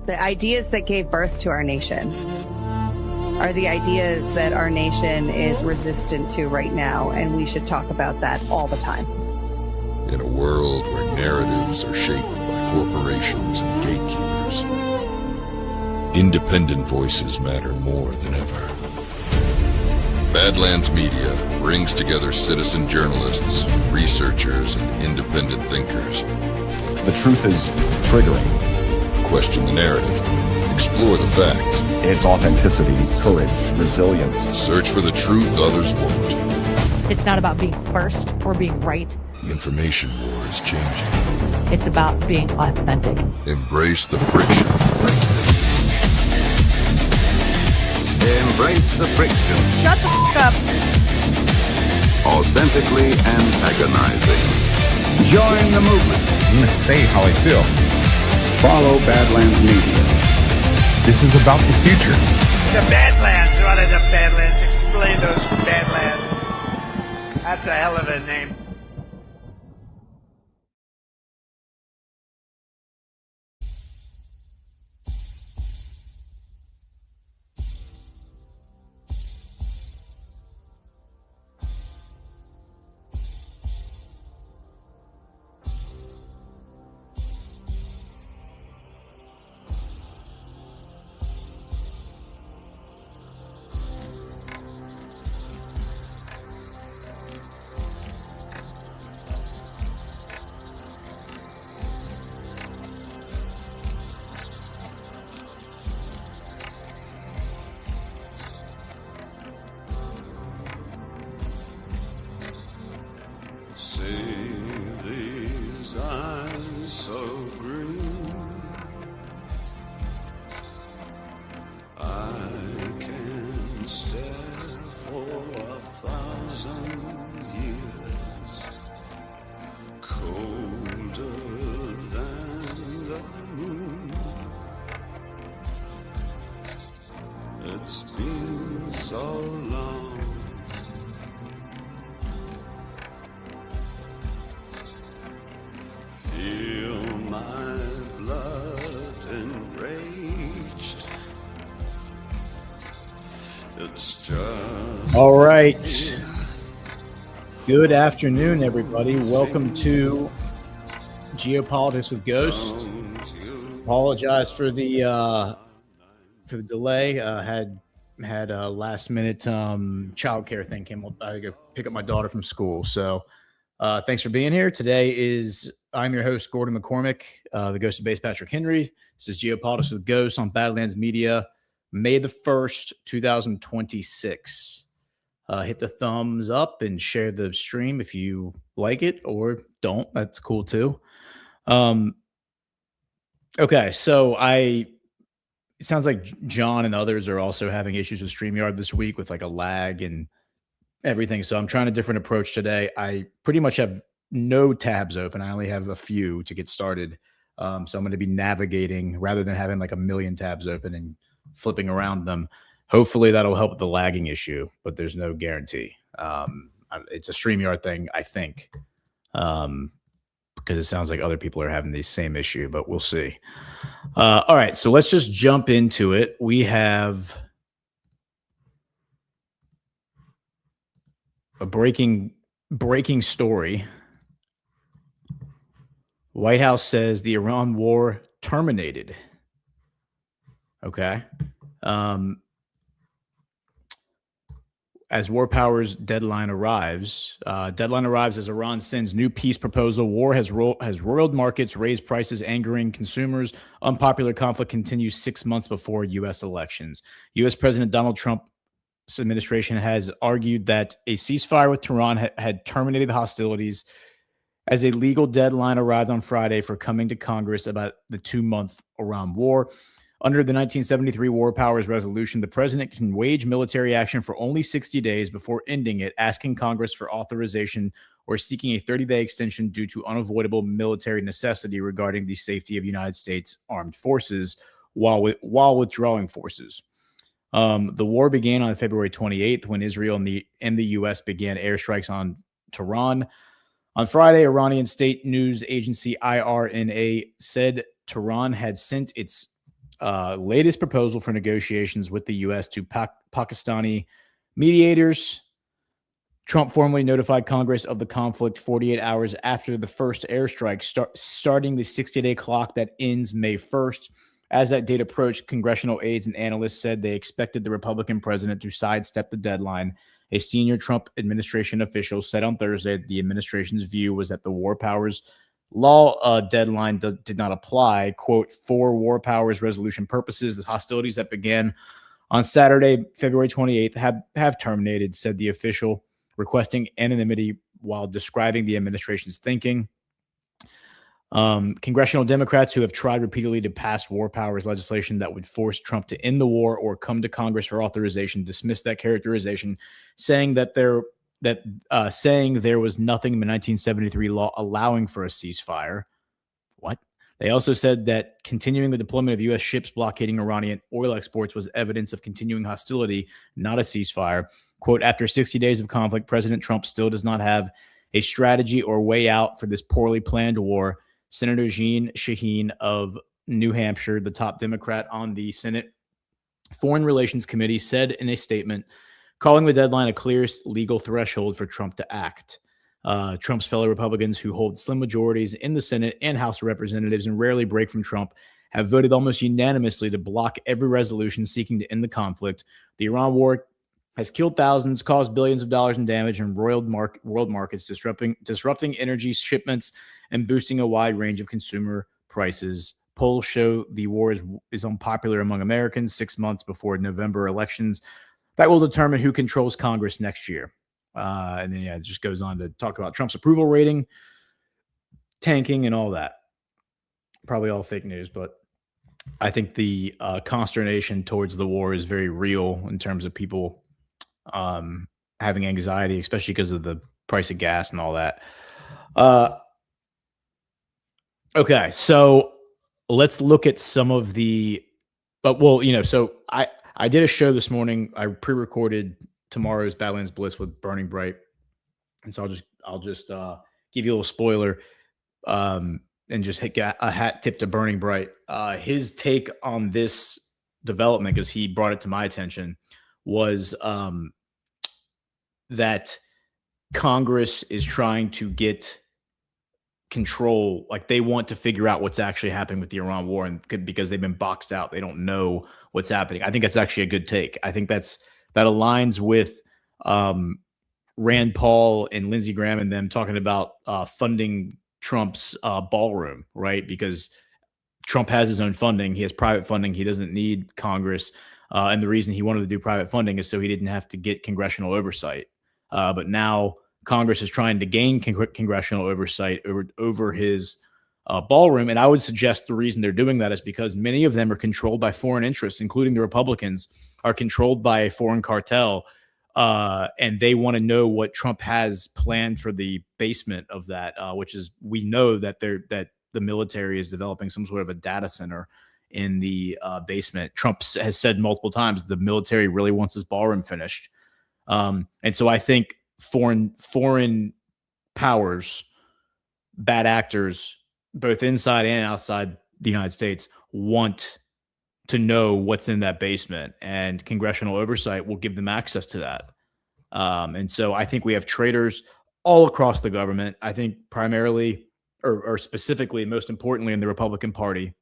The ideas that gave birth to our nation are the ideas that our nation is resistant to right now, and we should talk about that all the time. In a world where narratives are shaped by corporations and gatekeepers, independent voices matter more than ever. Badlands Media brings together citizen journalists, researchers, and independent thinkers. The truth is triggering. Question the narrative. Explore the facts. It's authenticity, courage, resilience. Search for the truth others won't. It's not about being first or being right. The information war is changing. It's about being authentic. Embrace the friction. Embrace the friction. Shut the f*** up. Authentically antagonizing. Join the movement. I'm going to say how I feel. Follow Badlands Media. This is about the future. The Badlands. What are the Badlands? Explain those Badlands. That's a hell of a name. All right. Good afternoon, everybody. Welcome to Geopolitics with Ghost. Apologize for the delay. Had a last minute childcare thing came up. I had to go pick up my daughter from school. So thanks for being here. I'm your host, Gordon McCormick, the Ghost of Base Patrick Henry. This is Geopolitics with Ghost on Badlands Media, May the 1st, 2026. Hit the thumbs up and share the stream if you like it, or don't. That's cool too. Okay, so it sounds like John and others are also having issues with StreamYard this week with like a lag and everything. So I'm trying a different approach today. I pretty much have no tabs open. I only have a few to get started. So I'm going to be navigating rather than having like a million tabs open and flipping around them. Hopefully that'll help with the lagging issue, but there's no guarantee. It's a StreamYard thing, I think, because it sounds like other people are having the same issue, but we'll see. All right, so let's just jump into it. We have a breaking story. White House says the Iran war terminated. Okay. As war powers deadline arrives as Iran sends new peace proposal. War has roiled markets, raised prices, angering consumers. Unpopular conflict continues 6 months before U.S. elections. U.S. President Donald Trump's administration has argued that a ceasefire with Tehran had terminated the hostilities as a legal deadline arrived on Friday for coming to Congress about the 2-month Iran war. Under the 1973 War Powers Resolution, the president can wage military action for only 60 days before ending it, asking Congress for authorization or seeking a 30-day extension due to unavoidable military necessity regarding the safety of United States armed forces while withdrawing forces. The war began on February 28th when Israel and the U.S. began airstrikes on Tehran. On Friday, Iranian state news agency IRNA said Tehran had sent its latest proposal for negotiations with the U.S. to Pakistani mediators. Trump formally notified Congress of the conflict 48 hours after the first airstrike, starting the 60-day clock that ends May 1st. As that date approached, congressional aides and analysts said they expected the Republican president to sidestep the deadline. A senior Trump administration official said on Thursday the administration's view was that the war powers law deadline did not apply. Quote, for war powers resolution purposes, the hostilities that began on Saturday, February 28th, have terminated, said the official, requesting anonymity while describing the administration's thinking. Congressional Democrats who have tried repeatedly to pass war powers legislation that would force Trump to end the war or come to Congress for authorization dismissed that characterization, saying that there was nothing in the 1973 law allowing for a ceasefire. What? They also said that continuing the deployment of U.S. ships blockading Iranian oil exports was evidence of continuing hostility, not a ceasefire. Quote, after 60 days of conflict, President Trump still does not have a strategy or way out for this poorly planned war. Senator Jeanne Shaheen of New Hampshire, the top Democrat on the Senate Foreign Relations Committee, said in a statement, calling the deadline a clear legal threshold for Trump to act. Trump's fellow Republicans, who hold slim majorities in the Senate and House of Representatives and rarely break from Trump, have voted almost unanimously to block every resolution seeking to end the conflict. The Iran war has killed thousands, caused billions of dollars in damage, and roiled world markets, disrupting energy shipments and boosting a wide range of consumer prices. Polls show the war is unpopular among Americans 6 months before November elections that will determine who controls Congress next year. And then, it just goes on to talk about Trump's approval rating, tanking, and all that. Probably all fake news, but I think the consternation towards the war is very real in terms of people having anxiety, especially because of the price of gas and all that. Okay, so let's look at some of the, so I did a show this morning. I pre-recorded tomorrow's Badlands Bliss with Burning Bright, and so I'll just give you a little spoiler, and just hit a hat tip to Burning Bright. His take on this development, because he brought it to my attention, was that Congress is trying to get control, like they want to figure out what's actually happening with the Iran war, and because they've been boxed out, they don't know what's happening. I think that's actually a good take. I think that aligns with Rand Paul and Lindsey Graham and them talking about funding Trump's ballroom, right? Because Trump has his own funding. He has private funding. He doesn't need Congress. And the reason he wanted to do private funding is so he didn't have to get congressional oversight. But now Congress is trying to gain congressional oversight over his ballroom. And I would suggest the reason they're doing that is because many of them are controlled by foreign interests, including the Republicans, are controlled by a foreign cartel. And they want to know what Trump has planned for the basement of that, which is, we know that the military is developing some sort of a data center in the basement. Trump has said multiple times the military really wants his ballroom finished. And so I think foreign powers, bad actors, both inside and outside the United States, want to know what's in that basement, and congressional oversight will give them access to that. And so I think we have traitors all across the government. I think primarily, or specifically, most importantly, in the Republican Party.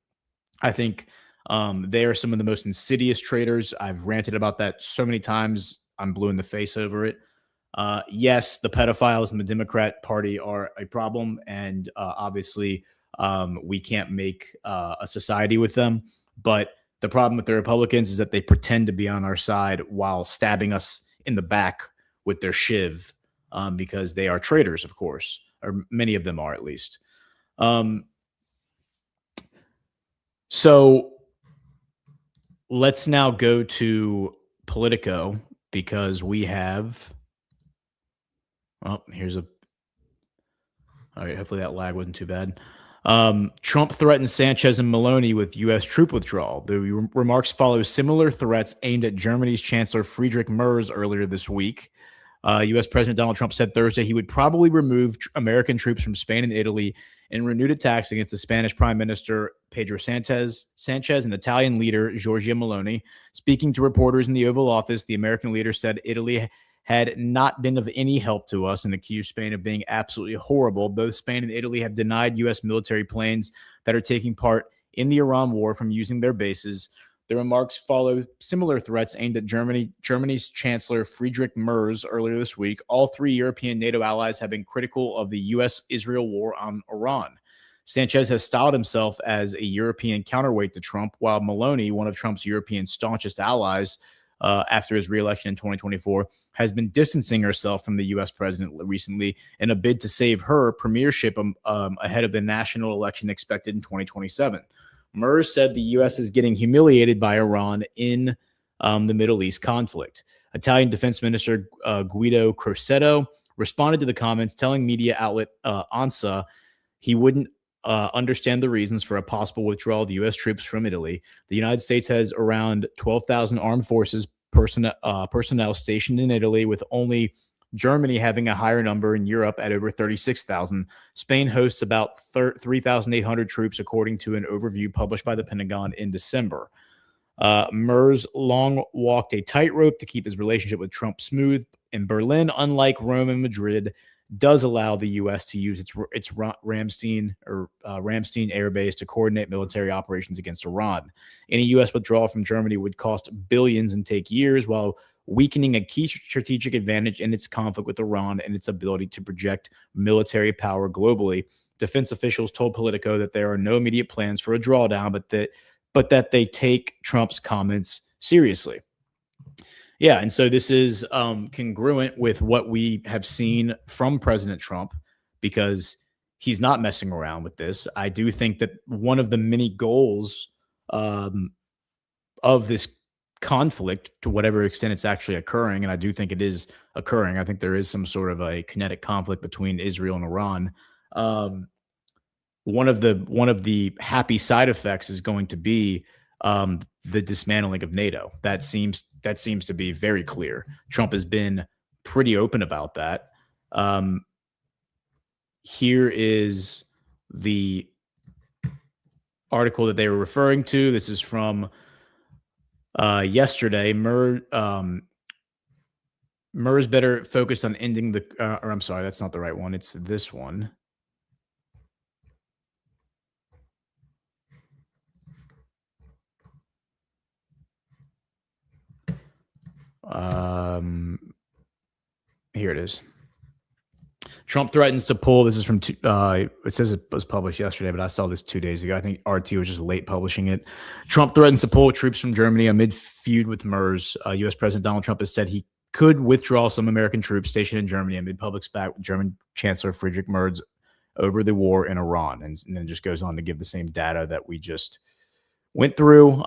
I think they are some of the most insidious traitors. I've ranted about that so many times. I'm blue in the face over it. Yes, the pedophiles in the Democrat Party are a problem, and obviously we can't make a society with them. But the problem with the Republicans is that they pretend to be on our side while stabbing us in the back with their shiv, because they are traitors, of course, or many of them are, at least. So let's now go to Politico, because we have, all right, hopefully that lag wasn't too bad. Trump threatens Sanchez and Maloney with U.S. troop withdrawal. The remarks follow similar threats aimed at Germany's Chancellor Friedrich Merz earlier this week. U.S. President Donald Trump said Thursday he would probably remove American troops from Spain and Italy in renewed attacks against the Spanish Prime Minister Pedro Sanchez and Italian leader Giorgia Meloni. Speaking to reporters in the Oval Office, the American leader said Italy had not been of any help to us and accused Spain of being absolutely horrible. Both Spain and Italy have denied U.S. military planes that are taking part in the Iran war from using their bases. The remarks follow similar threats aimed at Germany's Chancellor Friedrich Merz earlier this week. All three European NATO allies have been critical of the U.S.-Israel war on Iran. Sanchez has styled himself as a European counterweight to Trump, while Meloni, one of Trump's European staunchest allies after his reelection in 2024, has been distancing herself from the U.S. president recently in a bid to save her premiership ahead of the national election expected in 2027. Merz said the U.S. is getting humiliated by Iran in the Middle East conflict. Italian Defense Minister Guido Crosetto responded to the comments, telling media outlet ANSA he wouldn't understand the reasons for a possible withdrawal of U.S. troops from Italy. The United States has around 12,000 armed forces personnel stationed in Italy, with only Germany having a higher number in Europe at over 36,000. Spain hosts about 3,800 troops, according to an overview published by the Pentagon in December. Merz long walked a tightrope to keep his relationship with Trump smooth. In Berlin, unlike Rome and Madrid, does allow the U.S. to use its Ramstein air base to coordinate military operations against Iran. Any U.S. withdrawal from Germany would cost billions and take years, while weakening a key strategic advantage in its conflict with Iran and its ability to project military power globally. Defense officials told Politico that there are no immediate plans for a drawdown, but that they take Trump's comments seriously. Yeah, and so this is congruent with what we have seen from President Trump, because he's not messing around with this. I do think that one of the many goals of this conflict, to whatever extent it's actually occurring, and I do think it is occurring, I think there is some sort of a kinetic conflict between Israel and Iran. One of the happy side effects is going to be the dismantling of NATO. That seems to be very clear. Trump has been pretty open about that. Here is the article that they were referring to. This is from yesterday. Merz better focused on ending the or I'm sorry, that's not the right one. It's this one. Here it is. Trump threatens to pull. This is from it says it was published yesterday, but I saw this 2 days ago. I think RT was just late publishing it. Trump threatens to pull troops from Germany amid feud with Merz. U.S. President Donald Trump has said he could withdraw some American troops stationed in Germany amid public spat with German Chancellor Friedrich Merz over the war in Iran, and then just goes on to give the same data that we just went through.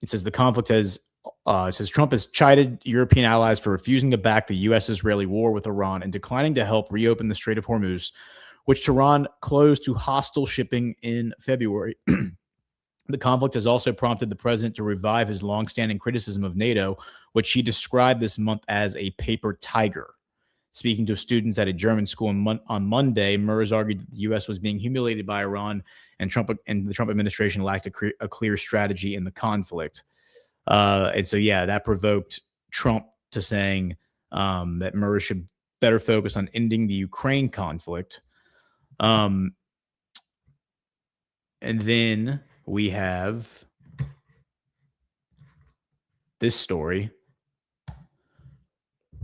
It says the conflict has. It says Trump has chided European allies for refusing to back the U.S.-Israeli war with Iran and declining to help reopen the Strait of Hormuz, which Tehran closed to hostile shipping in February. The conflict has also prompted the president to revive his longstanding criticism of NATO, which he described this month as a paper tiger. Speaking to students at a German school on Monday, Merz argued that the U.S. was being humiliated by Iran, and the Trump administration lacked a clear strategy in the conflict. And so, yeah, that provoked Trump to saying that Merz should better focus on ending the Ukraine conflict. And then we have this story,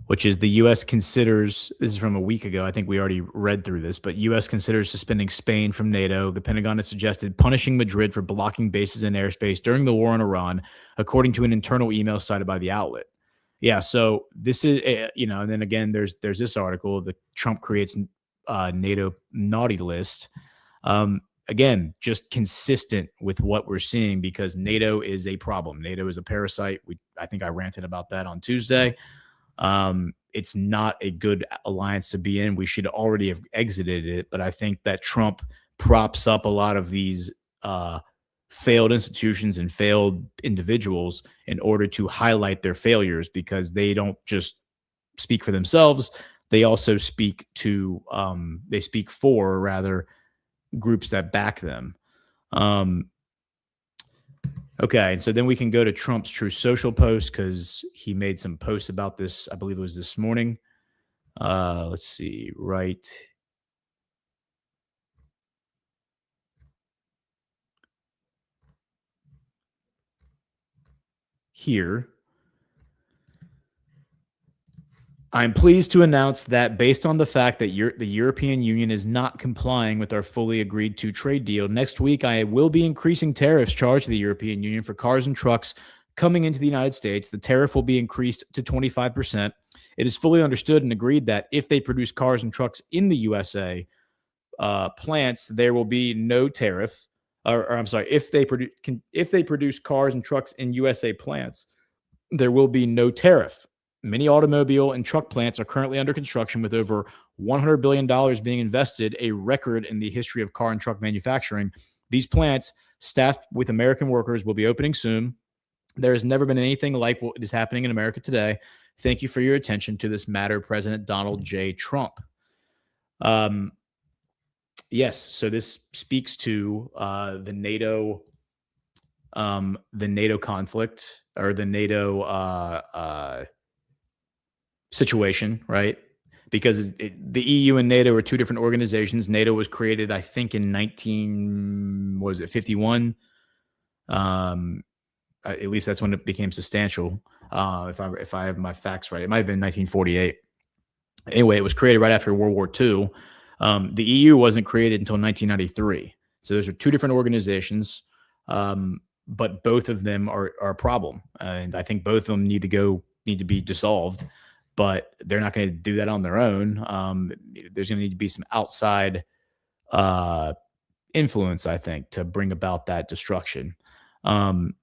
which is the U.S. considers, this is from a week ago, I think we already read through this, but U.S. considers suspending Spain from NATO. The Pentagon has suggested punishing Madrid for blocking bases and airspace during the war in Iran, according to an internal email cited by the outlet. Yeah, so this is, and then again, there's this article that Trump creates NATO naughty list. Again, just consistent with what we're seeing, because NATO is a problem. NATO is a parasite. I think I ranted about that on Tuesday. It's not a good alliance to be in. We should already have exited it, but I think that Trump props up a lot of these failed institutions and failed individuals in order to highlight their failures, because they don't just speak for themselves. They also speak to they speak for rather groups that back them. Okay, and so then we can go to Trump's True Social post because he made some posts about this. I believe it was this morning. Let's see, right here. I'm pleased to announce that based on the fact that the European Union is not complying with our fully agreed to trade deal, next week I will be increasing tariffs charged to the European Union for cars and trucks coming into the United States. The tariff will be increased to 25%. It is fully understood and agreed that if they produce cars and trucks in the USA plants, there will be no tariff. Or I'm sorry, if they produce cars and trucks in USA plants, there will be no tariff. Many automobile and truck plants are currently under construction with over $100 billion being invested, a record in the history of car and truck manufacturing. These plants, staffed with American workers, will be opening soon. There has never been anything like what is happening in America today. Thank you for your attention to this matter, President Donald J. Trump. Yes, so this speaks to the NATO conflict, or the NATO situation, right? Because the EU and NATO are two different organizations. NATO was created, I think, in 51? At least that's when it became substantial. If I have my facts right, it might have been 1948. Anyway, it was created right after World War II. The EU wasn't created until 1993. So those are two different organizations, but both of them are a problem, and I think both of them need to be dissolved. But they're not going to do that on their own. There's going to need to be some outside influence, I think, to bring about that destruction. And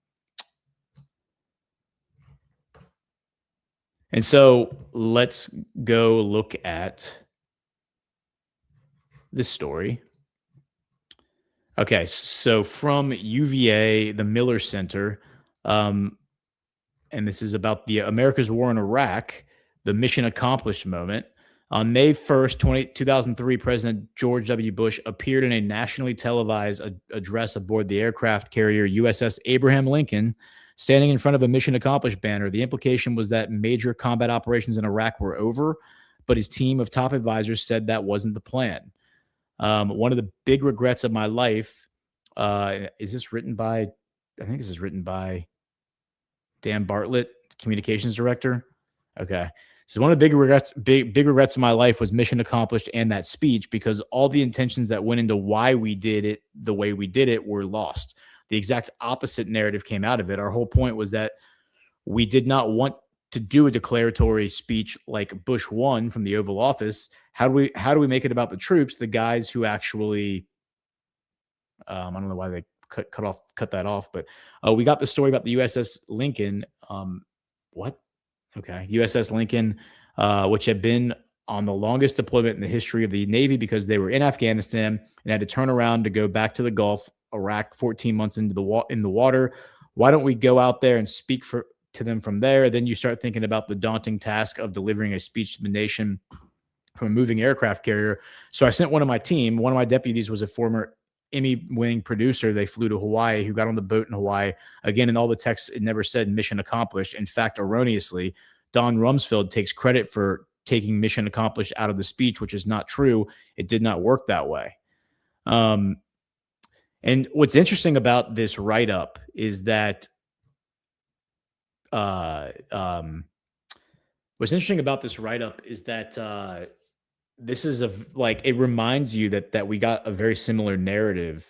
so let's go look at this story. Okay, so from UVA, the Miller Center, and this is about the America's war in Iraq, the mission accomplished moment. On May 1st, 2003, President George W. Bush appeared in a nationally televised address aboard the aircraft carrier USS Abraham Lincoln, standing in front of a mission accomplished banner. The implication was that major combat operations in Iraq were over, but his team of top advisors said that wasn't the plan. One of the big regrets of my life, is this written by, I think this is written by Dan Bartlett, communications director. Okay. So one of the big regrets of my life was mission accomplished and that speech, because all the intentions that went into why we did it the way we did it were lost. The exact opposite narrative came out of it. Our whole point was that we did not want to do a declaratory speech like Bush won from the Oval Office. How do we make it about the troops, the guys who actually, I don't know why they cut that off, but we got the story about the USS Lincoln. What? Okay. USS Lincoln, which had been on the longest deployment in the history of the Navy because they were in Afghanistan and had to turn around to go back to the Gulf, Iraq, 14 months into in the water. Why don't we go out there and speak to them from there? Then you start thinking about the daunting task of delivering a speech to the nation from a moving aircraft carrier. So I sent one of my deputies was a former Emmy-winning producer. They flew to Hawaii, who got on the boat in Hawaii. Again, in all the texts, it never said mission accomplished. In fact, erroneously, Don Rumsfeld takes credit for taking mission accomplished out of the speech, which is not true. It did not work that way. And what's interesting about this write-up is that this is it reminds you that we got a very similar narrative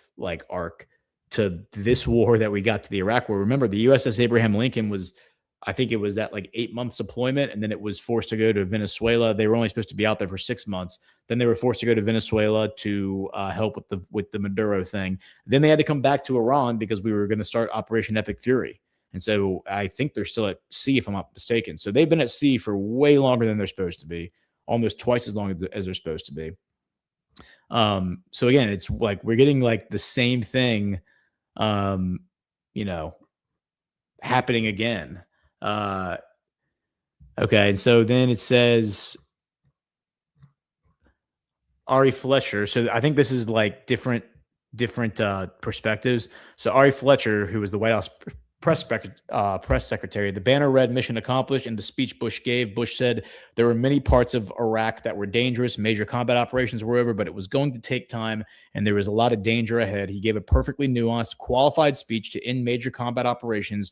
arc to this war that we got to the Iraq war. Remember, the USS Abraham Lincoln was, I think it was that 8 months deployment, and then it was forced to go to Venezuela. They were only supposed to be out there for 6 months. Then they were forced to go to Venezuela to help with the Maduro thing. Then they had to come back to Iran because we were going to start Operation Epic Fury. And so I think they're still at sea, if I'm not mistaken. So they've been at sea for way longer than they're supposed to be, almost twice as long as they're supposed to be. So again, it's we're getting the same thing, happening again. Okay, and so then it says Ari Fletcher. So I think this is like different perspectives. So Ari Fletcher, who was the White House press secretary, the banner read "Mission accomplished." In the speech Bush gave, Bush said there were many parts of Iraq that were dangerous. Major combat operations were over, but it was going to take time, and there was a lot of danger ahead. He gave a perfectly nuanced, qualified speech to end major combat operations,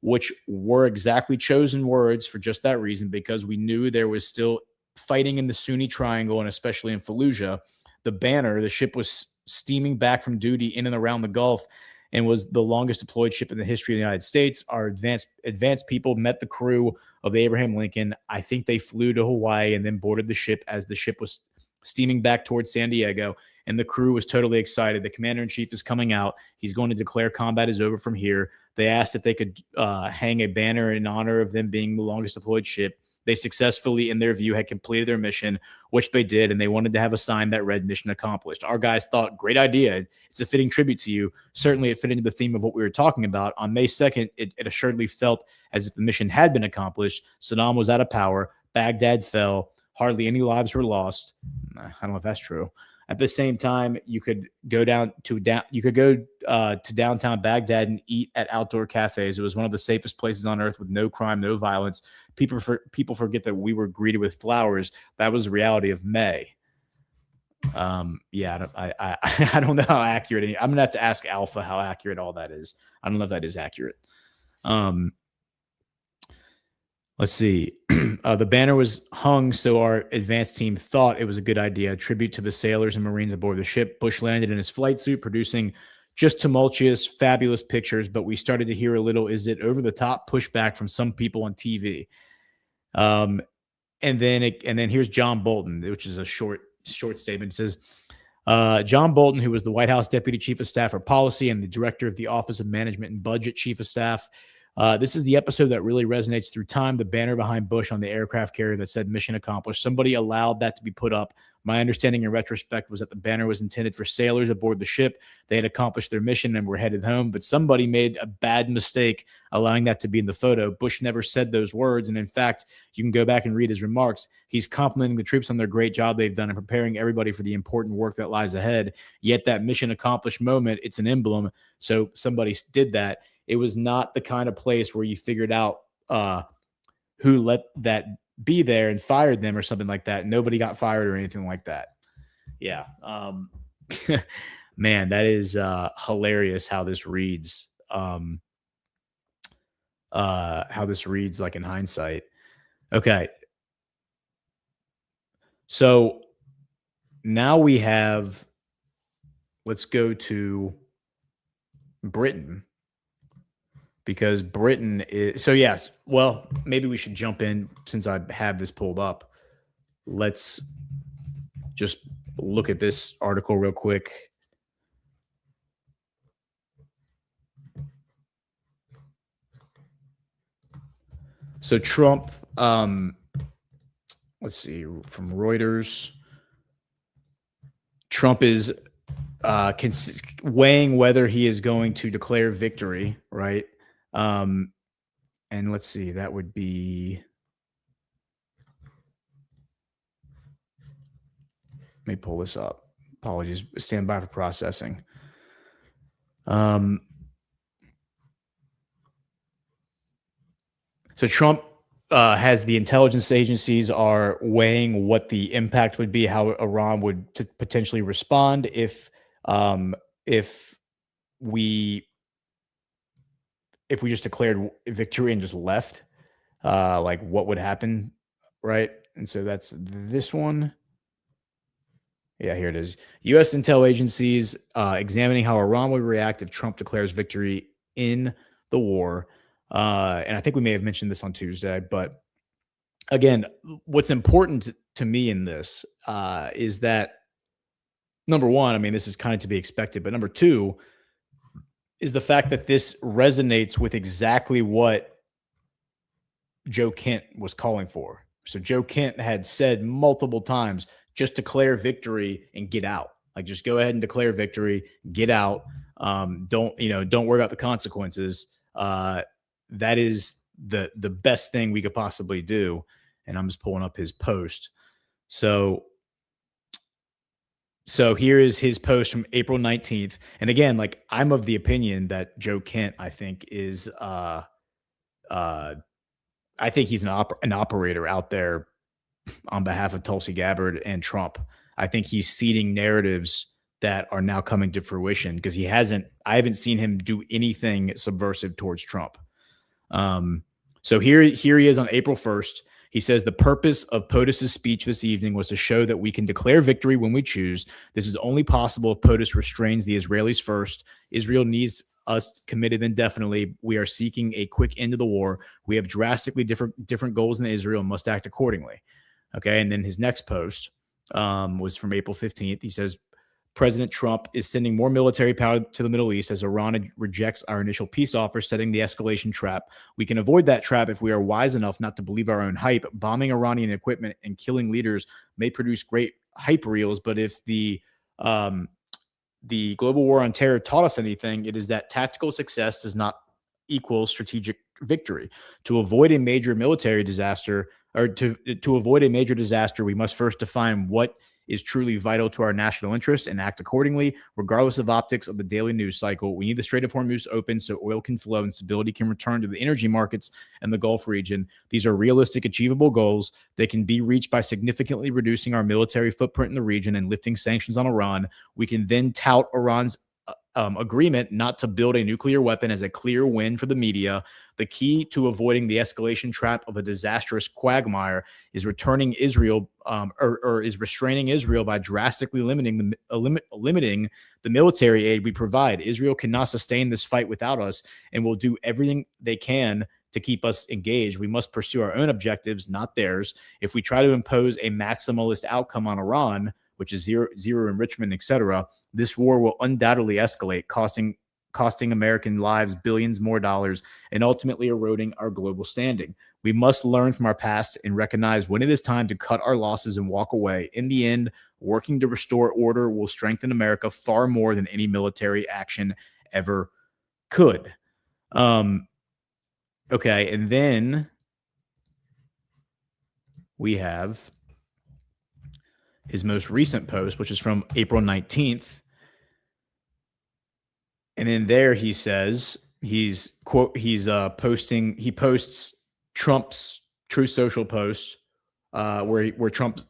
which were exactly chosen words for just that reason, because we knew there was still fighting in the Sunni Triangle and especially in Fallujah. The banner, the ship was steaming back from duty in and around the Gulf and was the longest deployed ship in the history of the United States. Our advanced people met the crew of the Abraham Lincoln. I think they flew to Hawaii and then boarded the ship as the ship was steaming back towards San Diego, and the crew was totally excited. The commander-in-chief is coming out. He's going to declare combat is over from here. They asked if they could hang a banner in honor of them being the longest deployed ship. They successfully, in their view, had completed their mission, which they did, and they wanted to have a sign that read "Mission accomplished." Our guys thought, great idea. It's a fitting tribute to you. Certainly, it fit into the theme of what we were talking about. On May 2nd, it assuredly felt as if the mission had been accomplished. Saddam was out of power. Baghdad fell. Hardly any lives were lost. I don't know if that's true. At the same time, you could go to downtown Baghdad and eat at outdoor cafes. It was one of the safest places on earth with no crime, no violence. People forget that we were greeted with flowers. That was the reality of May. Yeah, I don't know how accurate. I'm gonna have to ask Alpha how accurate all that is. I don't know if that is accurate. Let's see. The banner was hung, so our advanced team thought it was a good idea. A tribute to the sailors and Marines aboard the ship. Bush landed in his flight suit, producing just tumultuous, fabulous pictures, but we started to hear a little, is it over-the-top pushback from some people on TV. And then here's John Bolton, which is a short statement. It says, John Bolton, who was the White House Deputy Chief of Staff for Policy and the Director of the Office of Management and Budget Chief of Staff. This is the episode that really resonates through time. The banner behind Bush on the aircraft carrier that said "Mission accomplished." Somebody allowed that to be put up. My understanding in retrospect was that the banner was intended for sailors aboard the ship. They had accomplished their mission and were headed home, but somebody made a bad mistake allowing that to be in the photo. Bush never said those words, and in fact, you can go back and read his remarks. He's complimenting the troops on their great job they've done and preparing everybody for the important work that lies ahead. Yet that mission accomplished moment, it's an emblem, so somebody did that. It was not the kind of place where you figured out who let that be there and fired them or something like that. Nobody got fired or anything like that. Yeah. Man, that is hilarious how this reads. How this reads like in hindsight. Okay. So now we have, let's go to Britain. Because Britain is, so yes, well, maybe we should jump in since I have this pulled up. Let's just look at this article real quick. So Trump, let's see, from Reuters, Trump is weighing whether he is going to declare victory, right? And let's see, that would be, let me pull this up. Apologies, stand by for processing. So Trump has the intelligence agencies are weighing what the impact would be, how Iran would potentially respond if we just declared victory and just left, like what would happen, right? And so that's this one. Yeah, here it is. U.S. intel agencies examining how Iran would react if Trump declares victory in the war. And I think we may have mentioned this on Tuesday, but again, what's important to me in this is that, number one, I mean, this is kind of to be expected, but number two is the fact that this resonates with exactly what Joe Kent was calling for. So Joe Kent had said multiple times, just declare victory and get out. Like, just go ahead and declare victory, get out. Don't worry about the consequences. That is the best thing we could possibly do. And I'm just pulling up his post. So here is his post from April 19th. And again, like, I'm of the opinion that Joe Kent, I think, is I think he's an operator out there on behalf of Tulsi Gabbard and Trump. I think he's seeding narratives that are now coming to fruition because I haven't seen him do anything subversive towards Trump. So here he is on April 1st. He says the purpose of POTUS's speech this evening was to show that we can declare victory when we choose. This is only possible if POTUS restrains the Israelis first. Israel needs us committed indefinitely. We are seeking a quick end to the war. We have drastically different goals in Israel and must act accordingly. Okay, and then his next post was from April 15th. He says, President Trump is sending more military power to the Middle East as Iran rejects our initial peace offer, setting the escalation trap. We can avoid that trap if we are wise enough not to believe our own hype. Bombing Iranian equipment and killing leaders may produce great hype reels, but if the global war on terror taught us anything, it is that tactical success does not equal strategic victory. To avoid a major military disaster, or to avoid a major disaster, we must first define what is truly vital to our national interest and act accordingly, regardless of optics of the daily news cycle. We need the Strait of Hormuz open so oil can flow and stability can return to the energy markets and the Gulf region. These are realistic, achievable goals. They can be reached by significantly reducing our military footprint in the region and lifting sanctions on Iran. We can then tout Iran's agreement not to build a nuclear weapon as a clear win for the media. The key to avoiding the escalation trap of a disastrous quagmire is restraining Israel by drastically limiting the military aid we provide. Israel cannot sustain this fight without us and will do everything they can to keep us engaged. We must pursue our own objectives, not theirs. If we try to impose a maximalist outcome on Iran, which is zero enrichment, etc., this war will undoubtedly escalate, costing American lives billions more dollars and ultimately eroding our global standing. We must learn from our past and recognize when it is time to cut our losses and walk away. In the end, working to restore order will strengthen America far more than any military action ever could. Okay, and then we have his most recent post, which is from April 19th. And in there he says he posts Trump's Truth Social post where Trump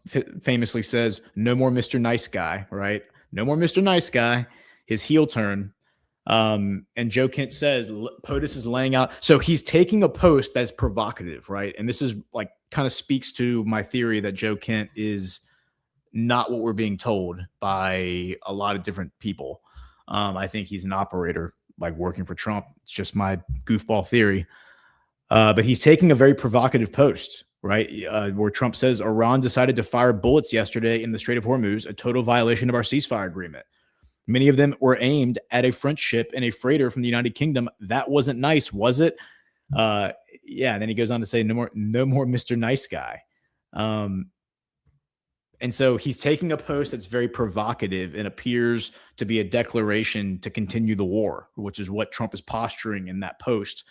famously says, "No more Mr. Nice Guy," right? No more Mr. Nice Guy, his heel turn. And Joe Kent says POTUS is laying out. So he's taking a post that's provocative, right? And this is like kind of speaks to my theory that Joe Kent is not what we're being told by a lot of different people. I think he's an operator, like working for Trump. It's just my goofball theory. But he's taking a very provocative post, right? Where Trump says Iran decided to fire bullets yesterday in the Strait of Hormuz, a total violation of our ceasefire agreement. Many of them were aimed at a French ship and a freighter from the United Kingdom. That wasn't nice, was it? Yeah. And then he goes on to say, no more Mr. Nice Guy. And so he's taking a post that's very provocative and appears to be a declaration to continue the war, which is what Trump is posturing in that post.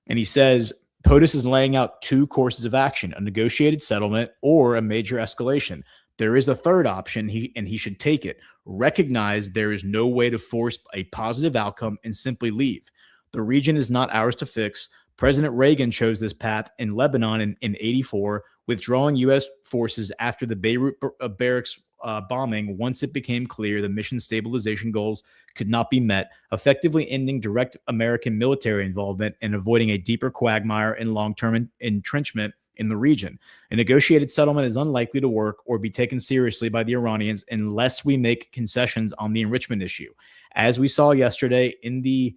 And he says POTUS is laying out two courses of action, a negotiated settlement or a major escalation. There is a third option, he should take it. Recognize there is no way to force a positive outcome and simply leave. The region is not ours to fix. President Reagan chose this path in Lebanon in 1984, withdrawing U.S. forces after the Beirut barracks bombing once it became clear the mission stabilization goals could not be met, effectively ending direct American military involvement and avoiding a deeper quagmire and long-term entrenchment in the region. A negotiated settlement is unlikely to work or be taken seriously by the Iranians unless we make concessions on the enrichment issue. As we saw yesterday in the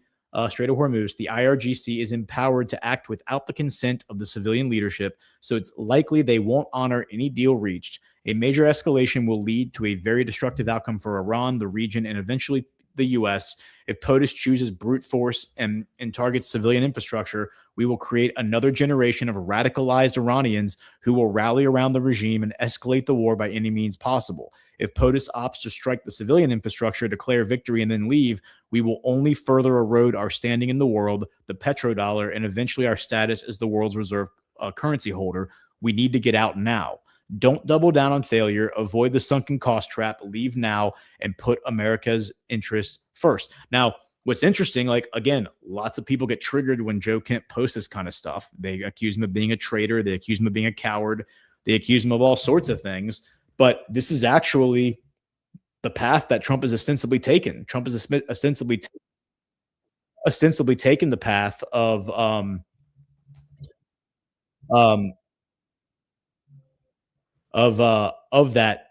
Strait of Hormuz, the IRGC is empowered to act without the consent of the civilian leadership, so it's likely they won't honor any deal reached. A major escalation will lead to a very destructive outcome for Iran, the region, and eventually the U.S. If POTUS chooses brute force and targets civilian infrastructure, we will create another generation of radicalized Iranians who will rally around the regime and escalate the war by any means possible. If POTUS opts to strike the civilian infrastructure, declare victory, and then leave, we will only further erode our standing in the world, the petrodollar, and eventually our status as the world's reserve currency holder. We need to get out now. Don't double down on failure. Avoid the sunken cost trap. Leave now and put America's interests first. Now, what's interesting, like, again, lots of people get triggered when Joe Kent posts this kind of stuff. They accuse him of being a traitor. They accuse him of being a coward. They accuse him of all sorts of things. But this is actually the path that Trump has ostensibly taken. Trump has ostensibly taken the path of that.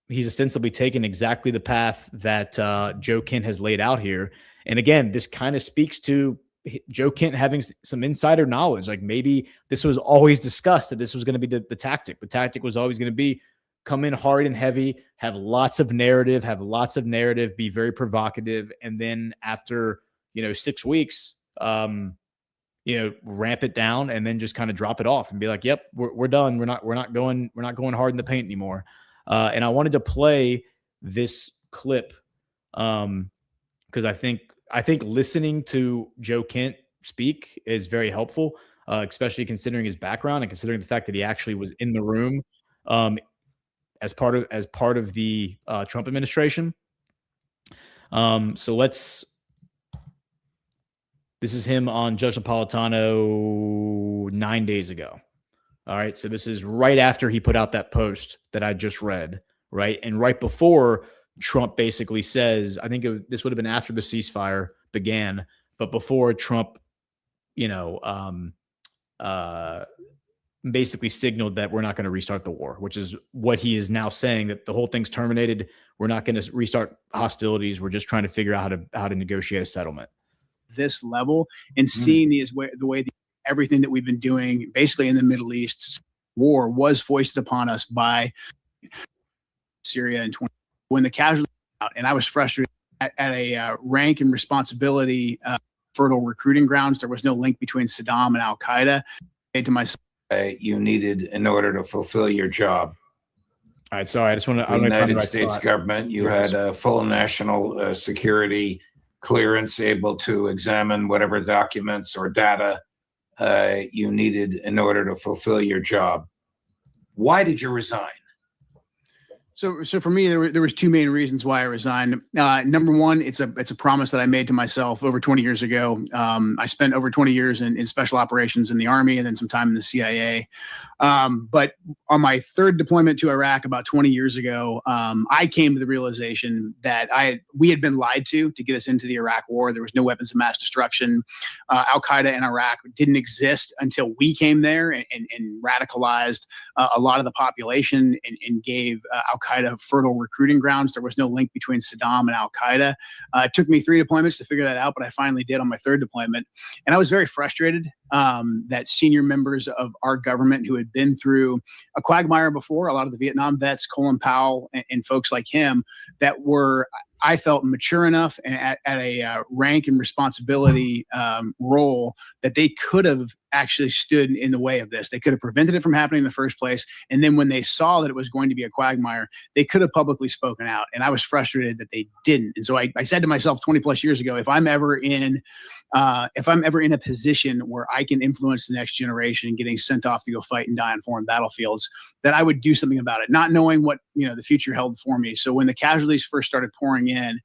He's ostensibly taken exactly the path that Joe Kent has laid out here. And again, this kind of speaks to Joe Kent having some insider knowledge. Like, maybe this was always discussed, that this was going to be the tactic. The tactic was always going to be come in hard and heavy, have lots of narrative, be very provocative. And then after, 6 weeks, ramp it down and then just kind of drop it off and be like, yep, we're done. We're not going hard in the paint anymore. And I wanted to play this clip because I think listening to Joe Kent speak is very helpful, especially considering his background and considering the fact that he actually was in the room as part of the Trump administration. This is him on Judge Napolitano 9 days ago. All right. So this is right after he put out that post that I just read. Right. And right before Trump basically says, I think this would have been after the ceasefire began, but before Trump, basically signaled that we're not going to restart the war, which is what he is now saying, that the whole thing's terminated. We're not going to restart hostilities. We're just trying to figure out how to negotiate a settlement. This level and seeing the way everything that we've been doing basically in the Middle East war was foisted upon us by Syria and when the casualties out, and I was frustrated at a rank and responsibility fertile recruiting grounds. There was no link between Saddam and Al Qaeda. To myself, you needed in order to fulfill your job. All right, sorry, I just want to. The United States government, you had a full national security clearance, able to examine whatever documents or data you needed in order to fulfill your job. Why did you resign? So for me, there was two main reasons why I resigned. Number one, it's a promise that I made to myself over 20 years ago. I spent over 20 years in special operations in the Army and then some time in the CIA. But on my third deployment to Iraq about 20 years ago, I came to the realization that we had been lied to get us into the Iraq war. There was no weapons of mass destruction. Al Qaeda in Iraq didn't exist until we came there and radicalized a lot of the population and gave Al Qaeda fertile recruiting grounds. There was no link between Saddam and Al Qaeda. It took me 3 deployments to figure that out, but I finally did on my third deployment. And I was very frustrated that senior members of our government who had been through a quagmire before, a lot of the Vietnam vets, Colin Powell and folks like him, that were, I felt, mature enough and at a rank and responsibility role that they could have actually stood in the way of this. They could have prevented it from happening in the first place. And then when they saw that it was going to be a quagmire, they could have publicly spoken out. And I was frustrated that they didn't. And so I said to myself 20 plus years ago, if I'm ever in a position where I can influence the next generation getting sent off to go fight and die on foreign battlefields, that I would do something about it, not knowing what the future held for me. So when the casualties first started pouring in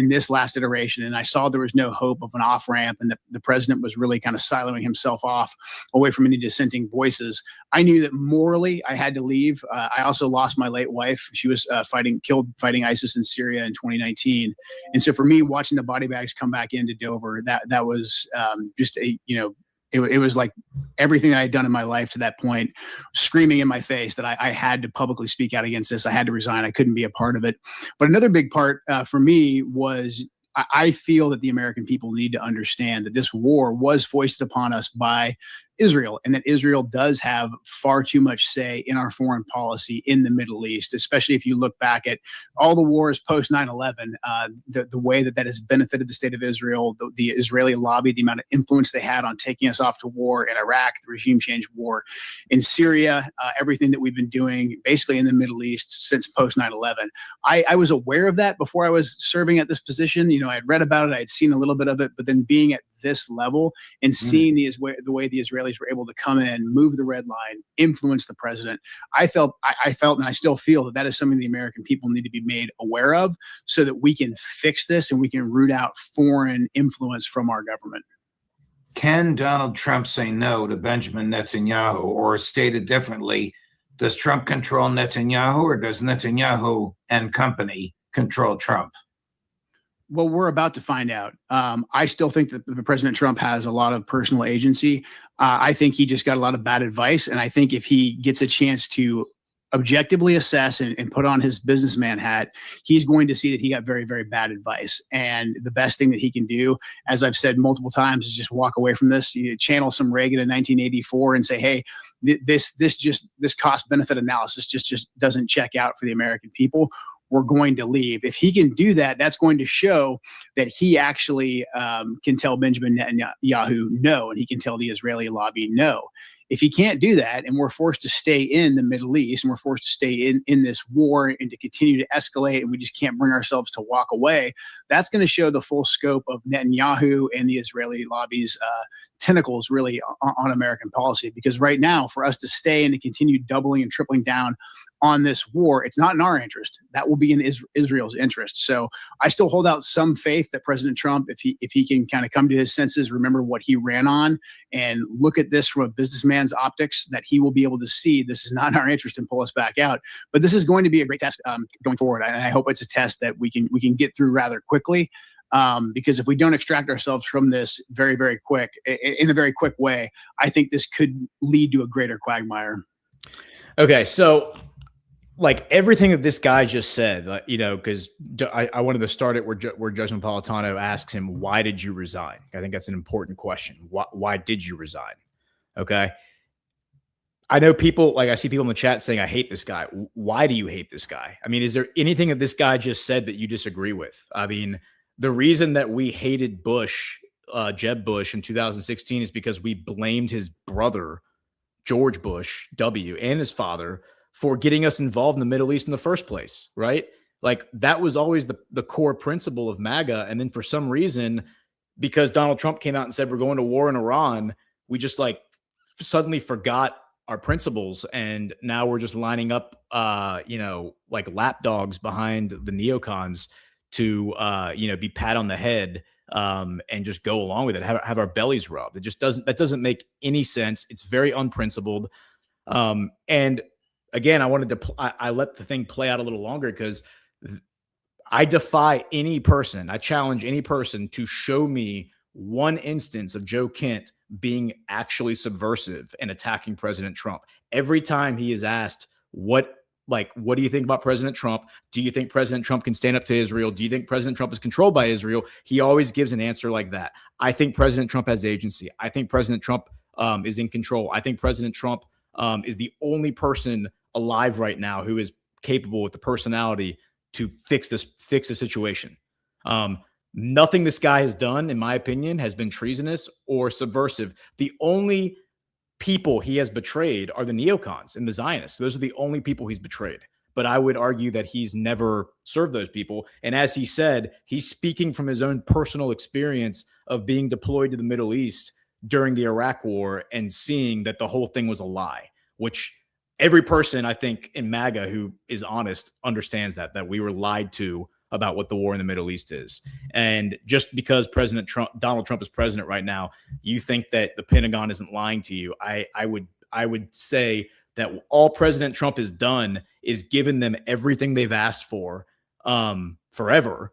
this last iteration, and I saw there was no hope of an off ramp, and the president was really kind of siloing himself off away from any dissenting voices, I knew that morally I had to leave. I also lost my late wife. She was killed fighting ISIS in Syria in 2019. And so for me, watching the body bags come back into Dover, that was just it was like everything that I had done in my life to that point, screaming in my face that I had to publicly speak out against this. I had to resign. I couldn't be a part of it. But another big part for me was I feel that the American people need to understand that this war was foisted upon us by Israel, and that Israel does have far too much say in our foreign policy in the Middle East, especially if you look back at all the wars post 9/11, the way that has benefited the state of Israel, the Israeli lobby, the amount of influence they had on taking us off to war in Iraq, the regime change war in Syria, everything that we've been doing basically in the Middle East since post 9/11. I was aware of that before I was serving at this position. I had read about it, I had seen a little bit of it, but then being at this level and seeing the way the Israelis were able to come in, move the red line, influence the president, I felt, and I still feel that is something the American people need to be made aware of so that we can fix this and we can root out foreign influence from our government. Can Donald Trump say no to Benjamin Netanyahu? Or stated differently, does Trump control Netanyahu, or does Netanyahu and company control Trump? Well, we're about to find out. I still think that President Trump has a lot of personal agency. I think he just got a lot of bad advice. And I think if he gets a chance to objectively assess and put on his businessman hat, he's going to see that he got very, very bad advice. And the best thing that he can do, as I've said multiple times, is just walk away from this. You channel some Reagan in 1984 and say, hey, this cost benefit analysis just doesn't check out for the American people. We're going to leave. If he can do that, that's going to show that he actually can tell Benjamin Netanyahu no, and he can tell the Israeli lobby no. If he can't do that, and we're forced to stay in the Middle East, and we're forced to stay in this war and to continue to escalate, and we just can't bring ourselves to walk away, that's going to show the full scope of Netanyahu and the Israeli lobby's tentacles really on American policy. Because right now, for us to stay and to continue doubling and tripling down on this war, it's not in our interest. That will be in Israel's interest. So I still hold out some faith that President Trump, if he can kind of come to his senses, remember what he ran on, and look at this from a businessman's optics, that he will be able to see this is not in our interest and pull us back out. But this is going to be a great test going forward, and I hope it's a test that we can get through rather quickly. Because if we don't extract ourselves from this very, very quick, in a very quick way, I think this could lead to a greater quagmire. Okay, so like everything that this guy just said, because I wanted to start it where Judge Napolitano asks him, why did you resign? I think that's an important question. Why did you resign? Okay. I know people, I see people in the chat saying, I hate this guy. Why do you hate this guy? I mean, is there anything that this guy just said that you disagree with? I mean, the reason that we hated Bush, Jeb Bush in 2016 is because we blamed his brother, George Bush W., and his father for getting us involved in the Middle East in the first place, right? Like that was always the core principle of MAGA. And then for some reason, because Donald Trump came out and said we're going to war in Iran, we just suddenly forgot our principles. And now we're just lining up, like lapdogs behind the neocons to, be pat on the head and just go along with it, have our bellies rubbed. That doesn't make any sense. It's very unprincipled. And again, I let the thing play out a little longer because I defy any person. I challenge any person to show me one instance of Joe Kent being actually subversive and attacking President Trump. Every time he is asked, what do you think about President Trump? Do you think President Trump can stand up to Israel? Do you think President Trump is controlled by Israel? He always gives an answer like that. I think President Trump has agency. I think President Trump is in control. I think President Trump is the only person alive right now who is capable with the personality to fix the situation. Nothing this guy has done, in my opinion, has been treasonous or subversive. The only people he has betrayed are the neocons and the Zionists. Those are the only people he's betrayed. But I would argue that he's never served those people. And as he said, he's speaking from his own personal experience of being deployed to the Middle East during the Iraq War and seeing that the whole thing was a lie, which every person, I think, in MAGA who is honest understands that we were lied to about what the war in the Middle East is. And just because Donald Trump is president right now, you think that the Pentagon isn't lying to you. I would say that all President Trump has done is given them everything they've asked for forever,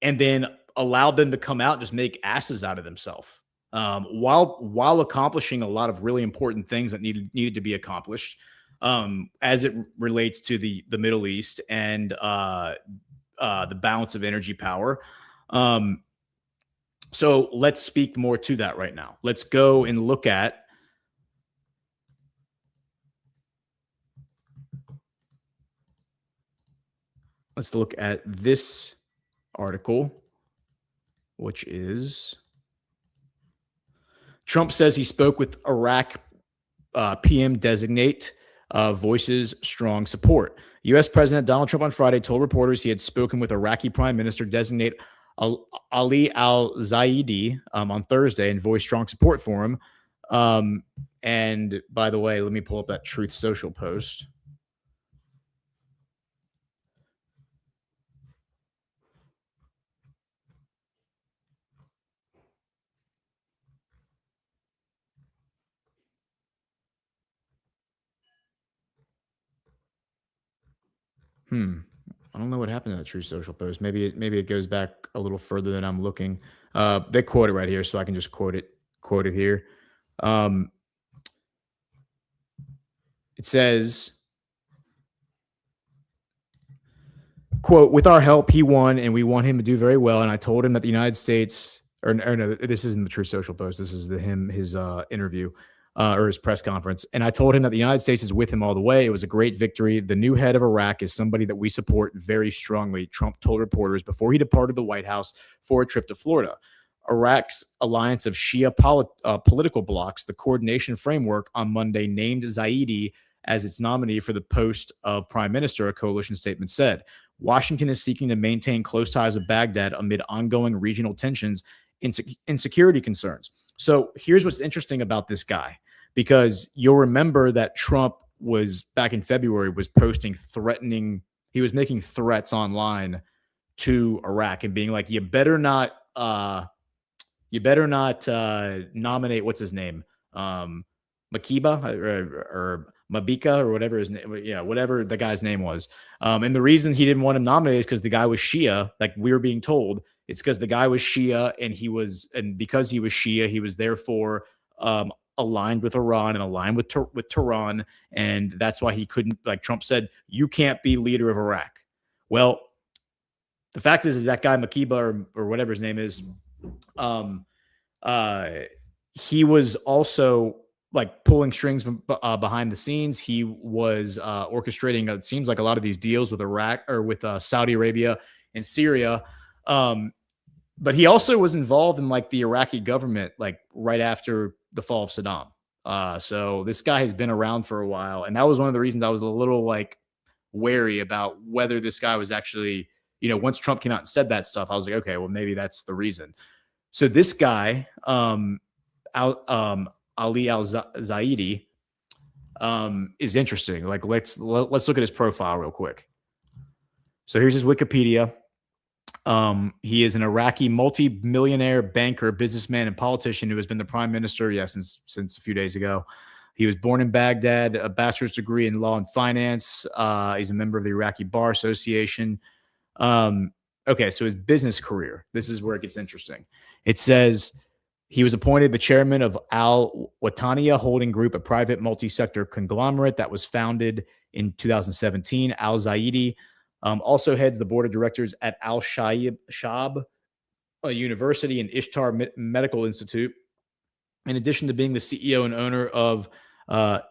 and then allowed them to come out and just make asses out of themselves. While accomplishing a lot of really important things that needed to be accomplished as it relates to the Middle East and the balance of energy power. So let's speak more to that right now. Let's go and look at let's look at this article, which is Trump says he spoke with Iraq PM designate, voices strong support. U.S. President Donald Trump on Friday told reporters he had spoken with Iraqi Prime Minister designate Ali al-Zaidi on Thursday and voiced strong support for him. And by the way, let me pull up that Truth Social post. I don't know what happened to that True Social post. Maybe it goes back a little further than I'm looking. They quote it right here, so I can just quote it here. It says, quote, "With our help, he won, and we want him to do very well. And I told him that the United States, or no, this isn't the True Social post. This is his interview. Or his press conference. And I told him that the United States is with him all the way. It was a great victory. The new head of Iraq is somebody that we support very strongly," Trump told reporters before he departed the White House for a trip to Florida. Iraq's alliance of Shia political blocs, the Coordination Framework, on Monday named Zaidi as its nominee for the post of prime minister, a coalition statement said. Washington is seeking to maintain close ties with Baghdad amid ongoing regional tensions and security concerns. So here's what's interesting about this guy, because you'll remember that Trump was back in February was he was making threats online to Iraq and being like, you better not nominate, what's his name? Makiba or Mabika or whatever his name, whatever the guy's name was. And the reason he didn't want him nominated is because the guy was Shia, like we were being told. It's because the guy was Shia, and because he was Shia, he was therefore aligned with Iran and aligned with Tehran, and that's why he couldn't. Like Trump said, you can't be leader of Iraq. Well, the fact is that guy Makiba or whatever his name is, he was also like pulling strings behind the scenes. He was orchestrating, it seems like, a lot of these deals with Iraq or with Saudi Arabia and Syria. But he also was involved in like the Iraqi government, like right after the fall of Saddam. So this guy has been around for a while. And that was one of the reasons I was a little like wary about whether this guy was actually, once Trump came out and said that stuff, I was like, okay, well, maybe that's the reason. So this guy, Ali al-Zaidi, is interesting. Like, let's look at his profile real quick. So here's his Wikipedia. He is an Iraqi multi-millionaire banker, businessman, and politician who has been the prime minister, since a few days ago. He was born in Baghdad, a bachelor's degree in law and finance. He's a member of the Iraqi Bar Association. Okay, so his business career. This is where it gets interesting. It says he was appointed the chairman of Al Wataniya Holding Group, a private multi-sector conglomerate that was founded in 2017. Al-Zaidi also heads the board of directors at Al-Shab University and Ishtar Medical Institute. In addition to being the CEO and owner of Dijla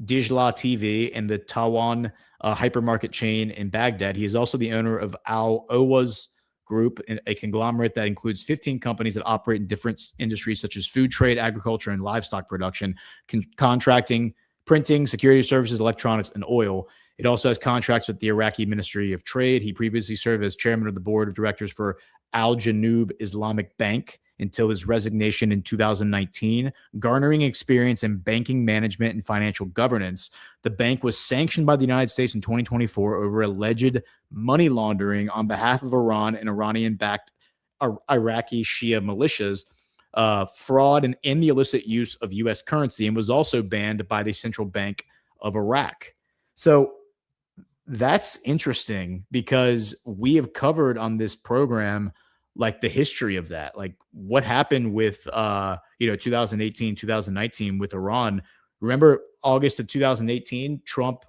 TV and the Tawan hypermarket chain in Baghdad, he is also the owner of Al-Owaz Group, a conglomerate that includes 15 companies that operate in different industries such as food trade, agriculture, and livestock production, contracting, printing, security services, electronics, and oil. It also has contracts with the Iraqi Ministry of Trade. He previously served as chairman of the board of directors for Al Janoub Islamic Bank until his resignation in 2019, garnering experience in banking management and financial governance. The bank was sanctioned by the United States in 2024 over alleged money laundering on behalf of Iran and Iranian-backed Iraqi Shia militias, fraud and the illicit use of U.S. currency, and was also banned by the Central Bank of Iraq. So that's interesting because we have covered on this program like the history of that, like what happened with 2018, 2019 with Iran. Remember August of 2018, Trump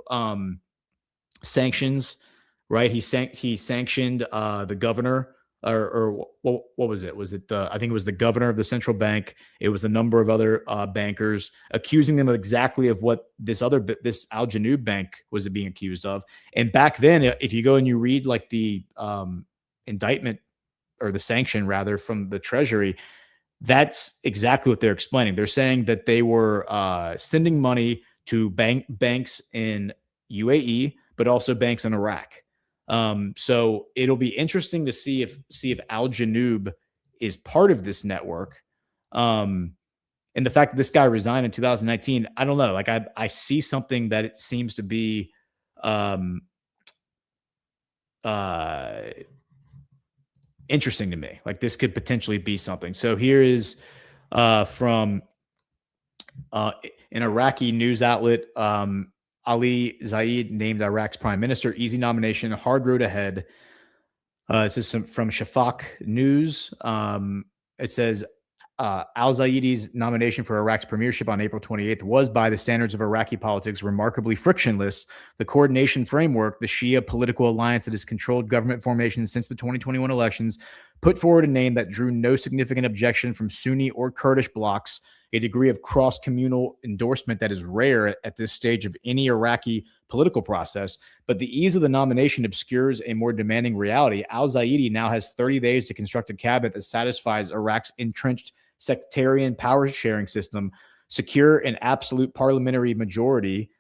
sanctions, right? He sanctioned the governor what was it? Was it I think it was the governor of the central bank. It was a number of other bankers accusing them of exactly of what this Al Janoub bank was being accused of. And back then, if you go and you read like the indictment or the sanction rather from the Treasury, that's exactly what they're explaining. They're saying that they were sending money to banks in UAE, but also banks in Iraq. So it'll be interesting to see if Al Janoub is part of this network. And the fact that this guy resigned in 2019, I don't know. Like I see something that it seems to be interesting to me. Like this could potentially be something. So here is from an Iraqi news outlet. Ali Zaid named Iraq's prime minister. Easy nomination, hard road ahead. This is from Shafaq News. It says al-Zayedi's nomination for Iraq's premiership on April 28th was, by the standards of Iraqi politics, remarkably frictionless. The coordination framework, the Shia political alliance that has controlled government formation since the 2021 elections, put forward a name that drew no significant objection from Sunni or Kurdish blocs, a degree of cross-communal endorsement that is rare at this stage of any Iraqi political process. But the ease of the nomination obscures a more demanding reality. Al-Zayedi now has 30 days to construct a cabinet that satisfies Iraq's entrenched sectarian power-sharing system, secure an absolute parliamentary majority,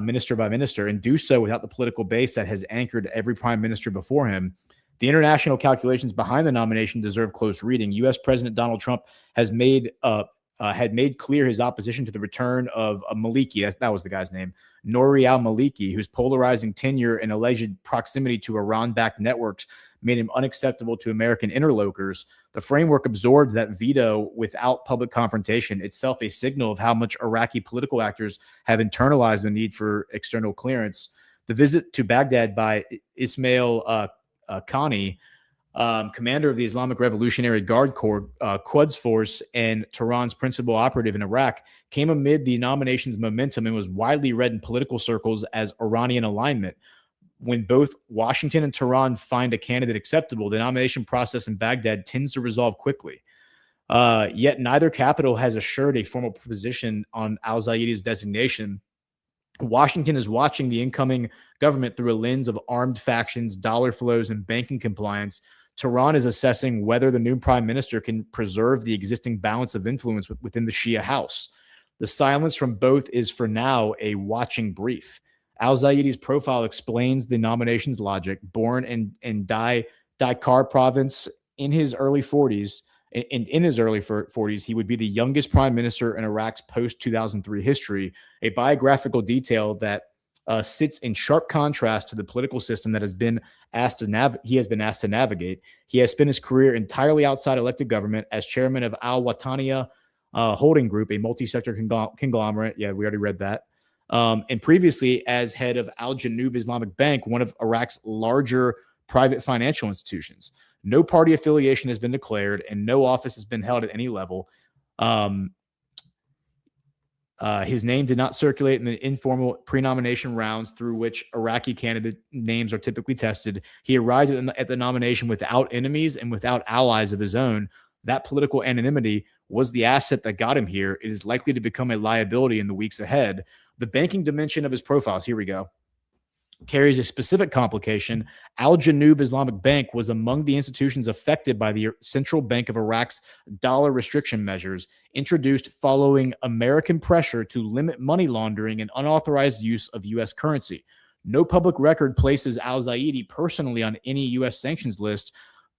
minister by minister, and do so without the political base that has anchored every prime minister before him. The international calculations behind the nomination deserve close reading. U.S. President Donald Trump has had made clear his opposition to the return of Maliki, that was the guy's name, Nouri al-Maliki, whose polarizing tenure and alleged proximity to Iran-backed networks made him unacceptable to American interlocutors. The framework absorbed that veto without public confrontation, itself a signal of how much Iraqi political actors have internalized the need for external clearance. The visit to Baghdad by Ismail Khani, commander of the Islamic Revolutionary Guard Corps, Quds Force, and Tehran's principal operative in Iraq, came amid the nomination's momentum and was widely read in political circles as Iranian alignment. When both Washington and Tehran find a candidate acceptable, the nomination process in Baghdad tends to resolve quickly. Yet neither capital has assured a formal position on al-Zayedi's designation. Washington is watching the incoming government through a lens of armed factions, dollar flows, and banking compliance. Tehran is assessing whether the new prime minister can preserve the existing balance of influence within the Shia house. The silence from both is, for now, a watching brief. Al-Zayedi's profile explains the nomination's logic. Born in Daikar province in his early 40s, he would be the youngest prime minister in Iraq's post-2003 history, a biographical detail that sits in sharp contrast to the political system that has been asked to navigate. He has spent his career entirely outside elected government as chairman of Al Wataniya Holding Group, a multi-sector conglomerate. Yeah, we already read that. And previously as head of Al Janoub Islamic Bank, one of Iraq's larger private financial institutions. No party affiliation has been declared, and no office has been held at any level. His name did not circulate in the informal pre-nomination rounds through which Iraqi candidate names are typically tested. He arrived at the nomination without enemies and without allies of his own. That political anonymity was the asset that got him here. It is likely to become a liability in the weeks ahead. The banking dimension of his profiles, here we go, carries a specific complication. Al Janoub Islamic Bank was among the institutions affected by the Central Bank of Iraq's dollar restriction measures introduced following American pressure to limit money laundering and unauthorized use of U.S. currency. No public record places al-Zayedi personally on any U.S. sanctions list,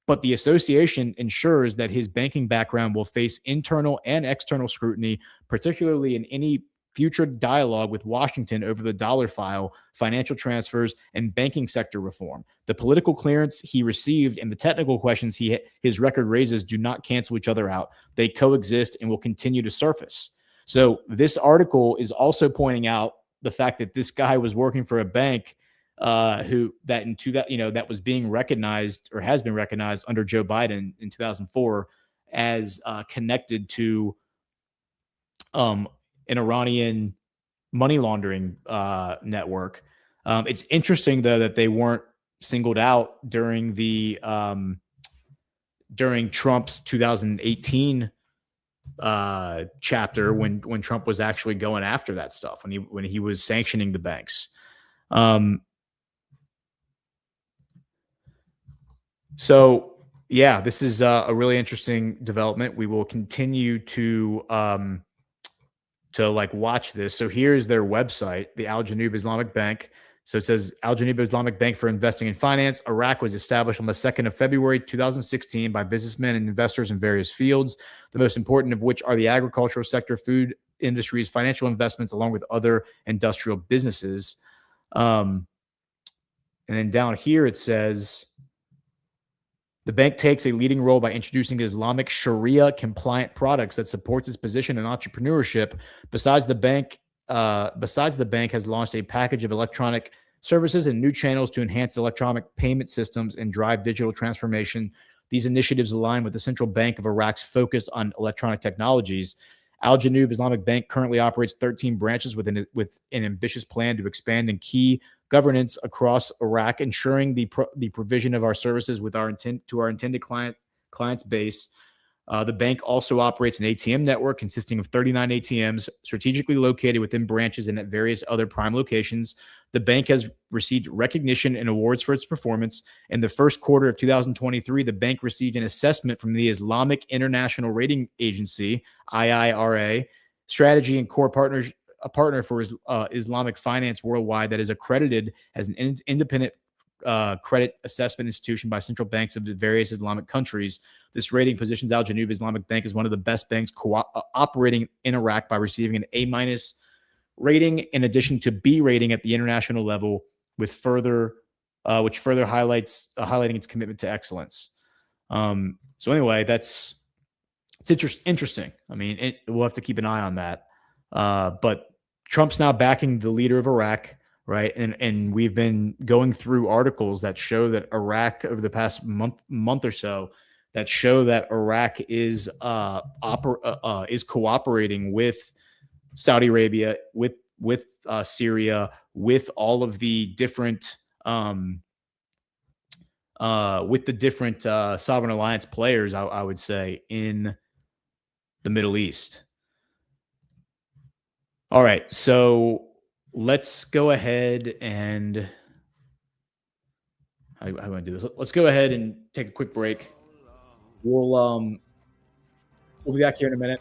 but the association ensures that his banking background will face internal and external scrutiny, particularly in any future dialogue with Washington over the dollar file, financial transfers, and banking sector reform. The political clearance he received and the technical questions his record raises do not cancel each other out. They coexist and will continue to surface. So this article is also pointing out the fact that this guy was working for a bank that was being recognized or has been recognized under Joe Biden in 2004 as connected to an Iranian money laundering network. It's interesting, though, that they weren't singled out during the during Trump's 2018 chapter when Trump was actually going after that stuff, when he was sanctioning the banks. So yeah, this is a really interesting development. We will continue to like watch this. So here's their website, the Al Janoub Islamic Bank. So it says Al Janoub Islamic Bank for Investing in Finance. Iraq was established on the 2nd of February 2016 by businessmen and investors in various fields, the most important of which are the agricultural sector, food industries, financial investments, along with other industrial businesses. And then down here it says the bank takes a leading role by introducing Islamic Sharia compliant products that supports its position in entrepreneurship. Besides, the bank has launched a package of electronic services and new channels to enhance electronic payment systems and drive digital transformation. These initiatives align with the Central Bank of Iraq's focus on electronic technologies. Al Janoub Islamic Bank currently operates 13 branches with an ambitious plan to expand in key governance across Iraq, ensuring the provision of our services with our intended clients base. The bank also operates an ATM network consisting of 39 ATMs strategically located within branches and at various other prime locations. The bank has received recognition and awards for its performance. In the first quarter of 2023, the bank received an assessment from the Islamic International Rating Agency, IIRA, strategy and core partners, a partner for Islamic finance worldwide that is accredited as an independent credit assessment institution by central banks of the various Islamic countries. This rating positions Al Janoub Islamic Bank as one of the best banks operating in Iraq by receiving an A- rating in addition to B rating at the international level, with which further highlighting its commitment to excellence. So anyway, it's interesting. I mean, we'll have to keep an eye on that. But Trump's now backing the leader of Iraq, right? And we've been going through articles that show that Iraq over the past month or so that show that Iraq is cooperating with Saudi Arabia, with Syria, with all of the different sovereign alliance players, I would say, in the Middle East. All right, so let's go ahead and how do I want to do this? Let's go ahead and take a quick break. We'll be back here in a minute.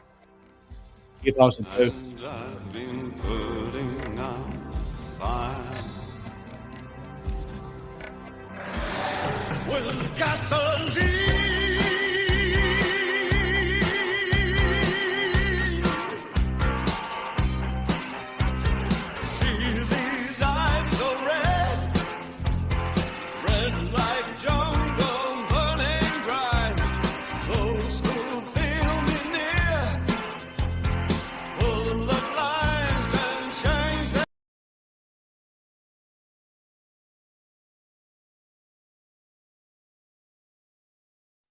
Get Thompson too. And I've been putting out fire with gasoline.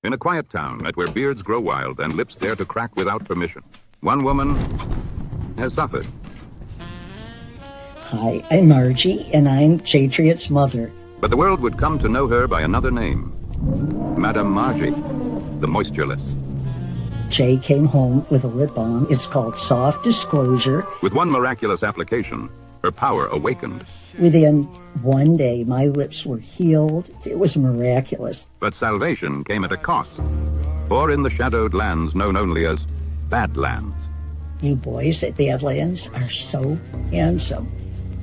In a quiet town where beards grow wild and lips dare to crack without permission, one woman has suffered. Hi, I'm Margie, and I'm Jatriot's mother. But the world would come to know her by another name, Madame Margie, the moistureless. Jay came home with a lip balm. It's called Soft Disclosure. With one miraculous application, her power awakened. Within one day, my lips were healed. It was miraculous. But salvation came at a cost. For in the shadowed lands known only as Badlands, you boys at Badlands are so handsome.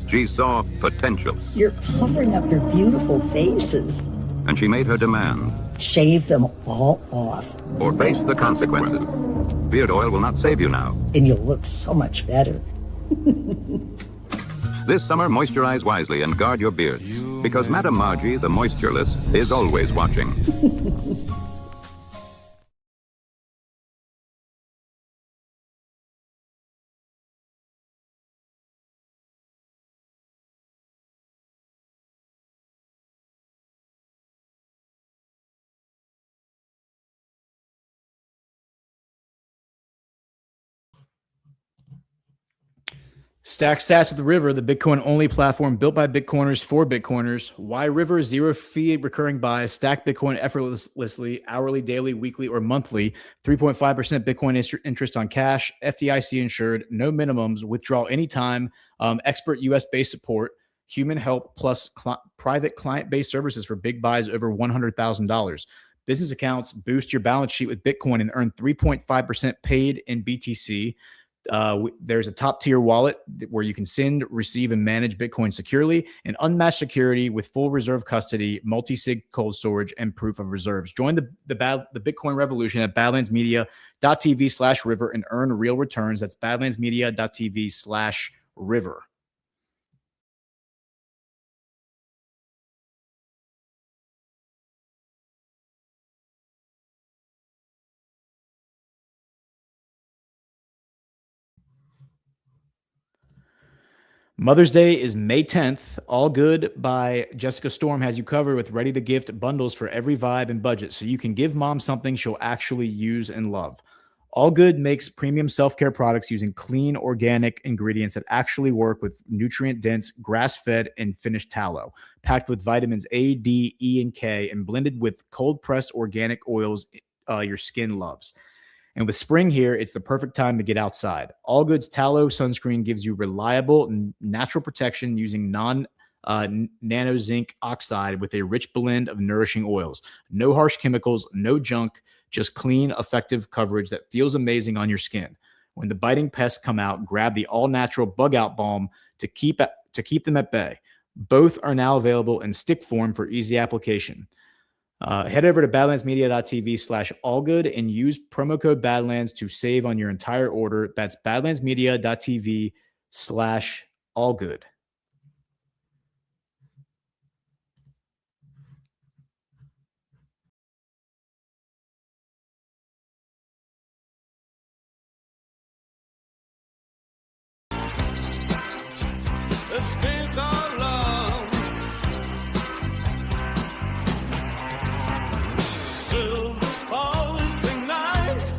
she saw potential. You're covering up your beautiful faces. And she made her demand. Shave them all off. Or face the consequences. Beard oil will not save you now. And you'll look so much better. This summer, moisturize wisely and guard your beard, because Madame Margie, the moistureless, is always watching. Stack sats with River, the Bitcoin-only platform built by Bitcoiners for Bitcoiners. Why River? Zero fee recurring buys. Stack Bitcoin effortlessly, hourly, daily, weekly, or monthly. 3.5% Bitcoin interest on cash. FDIC insured. No minimums. Withdrawal anytime. Expert US-based support. Human help plus private client-based services for big buys over $100,000. Business accounts boost your balance sheet with Bitcoin and earn 3.5% paid in BTC. There's a top tier wallet where you can send, receive, and manage Bitcoin securely, and unmatched security with full reserve custody, multi-sig cold storage, and proof of reserves. Join the Bitcoin revolution at badlandsmedia.tv/river and earn real returns. That's badlandsmedia.tv/river. Mother's Day is May 10th. All Good by Jessica Storm has you covered with ready-to-gift bundles for every vibe and budget, so you can give mom something she'll actually use and love. All Good makes premium self-care products using clean, organic ingredients that actually work with nutrient-dense, grass-fed, and finished tallow, packed with vitamins A, D, E, and K, and blended with cold-pressed organic oils your skin loves. And with spring here, it's the perfect time to get outside. All Good's tallow sunscreen gives you reliable and natural protection using nano zinc oxide with a rich blend of nourishing oils. No harsh chemicals, no junk, just clean, effective coverage that feels amazing on your skin. When the biting pests come out, grab the all-natural bug out balm to keep them at bay. Both are now available in stick form for easy application. Head over to badlandsmedia.tv/allgood and use promo code Badlands to save on your entire order. That's badlandsmedia.tv/allgood. It's been so long. Still this pulsing night,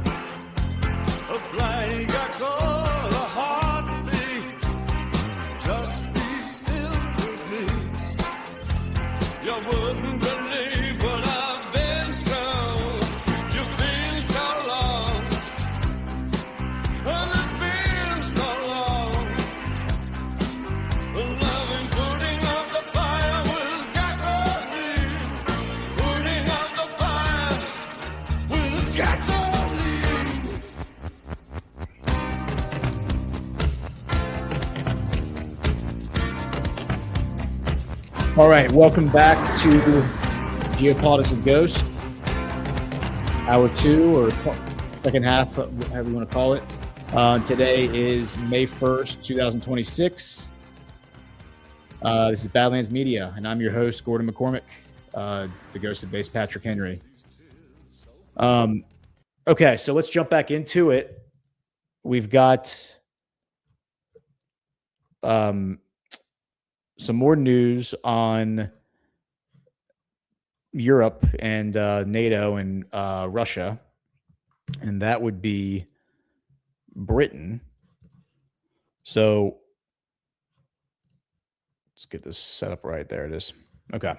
a plague I call a heartbeat. Just be still with me. You wouldn't believe what I've been through. You've been so long, and it's been so long. Loving putting out the fire with gasoline. Putting out the fire with gasoline. All right, welcome back to Geopolitics with Ghost, hour 2 or second half, however you want to call it. Today is May 1st, 2026. This is Badlands Media, and I'm your host, Gordon McCormick, the ghost of bass Patrick Henry. Okay, so let's jump back into it. We've got some more news on Europe and NATO and Russia, and that would be Britain. So let's get this set up right. There it is. Okay.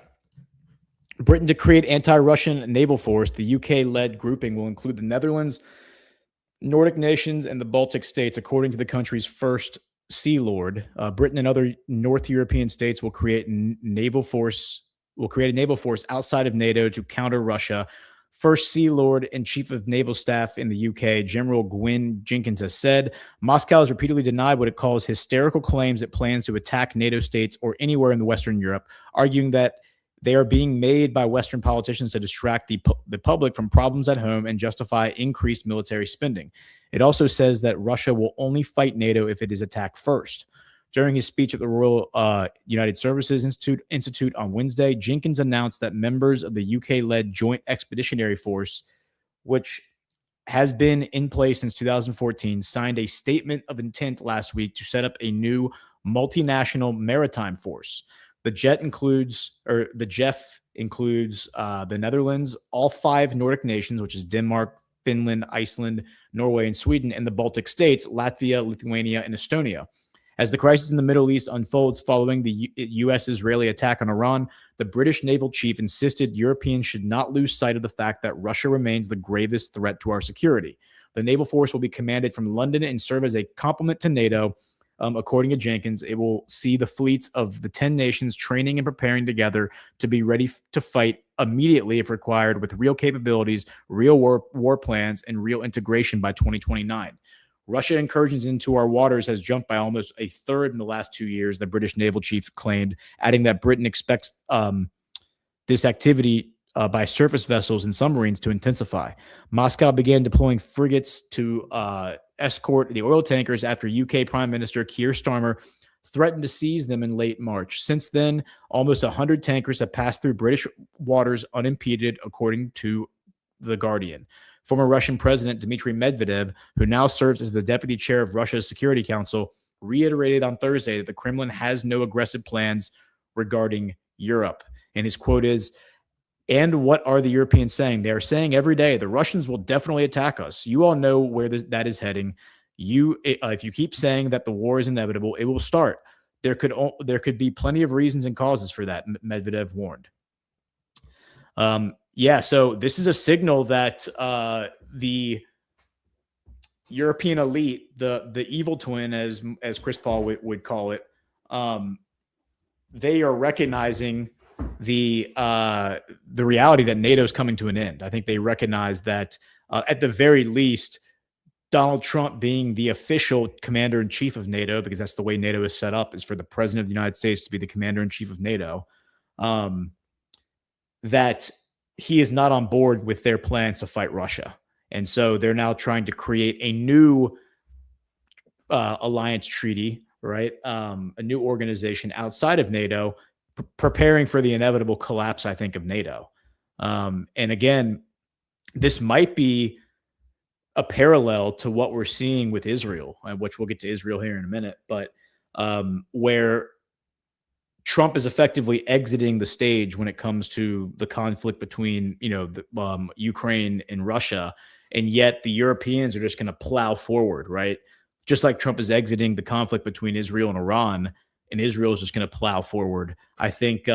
Britain to create anti-Russian naval force. The UK-led grouping will include the Netherlands, Nordic nations, and the Baltic states, according to the country's first Sea Lord. Britain and other North European states will create a naval force outside of NATO to counter Russia. First Sea Lord and Chief of Naval Staff in the UK, General Gwyn Jenkins, has said Moscow has repeatedly denied what it calls hysterical claims it plans to attack NATO states or anywhere in Western Europe, arguing that they are being made by Western politicians to distract the public from problems at home and justify increased military spending. It also says that Russia will only fight NATO if it is attacked first. During his speech at the Royal United Services Institute on Wednesday, Jenkins announced that members of the UK-led Joint Expeditionary Force, which has been in place since 2014, signed a statement of intent last week to set up a new multinational maritime force. The JEF includes the Netherlands, all 5 Nordic nations, which is Denmark, Finland, Iceland, Norway, and Sweden, and the Baltic states, Latvia, Lithuania, and Estonia. As the crisis in the Middle East unfolds following the U.S.-Israeli attack on Iran, the British naval chief insisted Europeans should not lose sight of the fact that Russia remains the gravest threat to our security. The naval force will be commanded from London and serve as a complement to NATO. According to Jenkins, it will see the fleets of the 10 nations training and preparing together to be ready to fight immediately if required, with real capabilities, real war plans, and real integration by 2029. Russia incursions into our waters has jumped by almost a third in the last 2 years, the British naval chief claimed, adding that Britain expects this activity by surface vessels and submarines to intensify. Moscow began deploying frigates to escort the oil tankers after UK Prime Minister Keir Starmer threatened to seize them in late March. Since then, almost 100 tankers have passed through British waters unimpeded, according to The Guardian. Former Russian President Dmitry Medvedev, who now serves as the deputy chair of Russia's Security Council, reiterated on Thursday that the Kremlin has no aggressive plans regarding Europe. And his quote is, "And what are the Europeans saying? They are saying every day, the Russians will definitely attack us. You all know where that is heading. If you keep saying that the war is inevitable, it will start. There could be plenty of reasons and causes for that," Medvedev warned. So this is a signal that the European elite, the evil twin, as Chris Paul would call it, they are recognizing the reality that NATO is coming to an end. I think they recognize that at the very least, Donald Trump being the official commander-in-chief of NATO, because that's the way NATO is set up, is for the president of the United States to be the commander-in-chief of NATO, that he is not on board with their plans to fight Russia. And so they're now trying to create a new alliance treaty, right? A new organization outside of NATO, preparing for the inevitable collapse, I think, of NATO. And again, this might be a parallel to what we're seeing with Israel, which we'll get to Israel here in a minute, but where Trump is effectively exiting the stage when it comes to the conflict between, Ukraine and Russia. And yet the Europeans are just going to plow forward, right? Just like Trump is exiting the conflict between Israel and Iran, and Israel is just going to plow forward. I think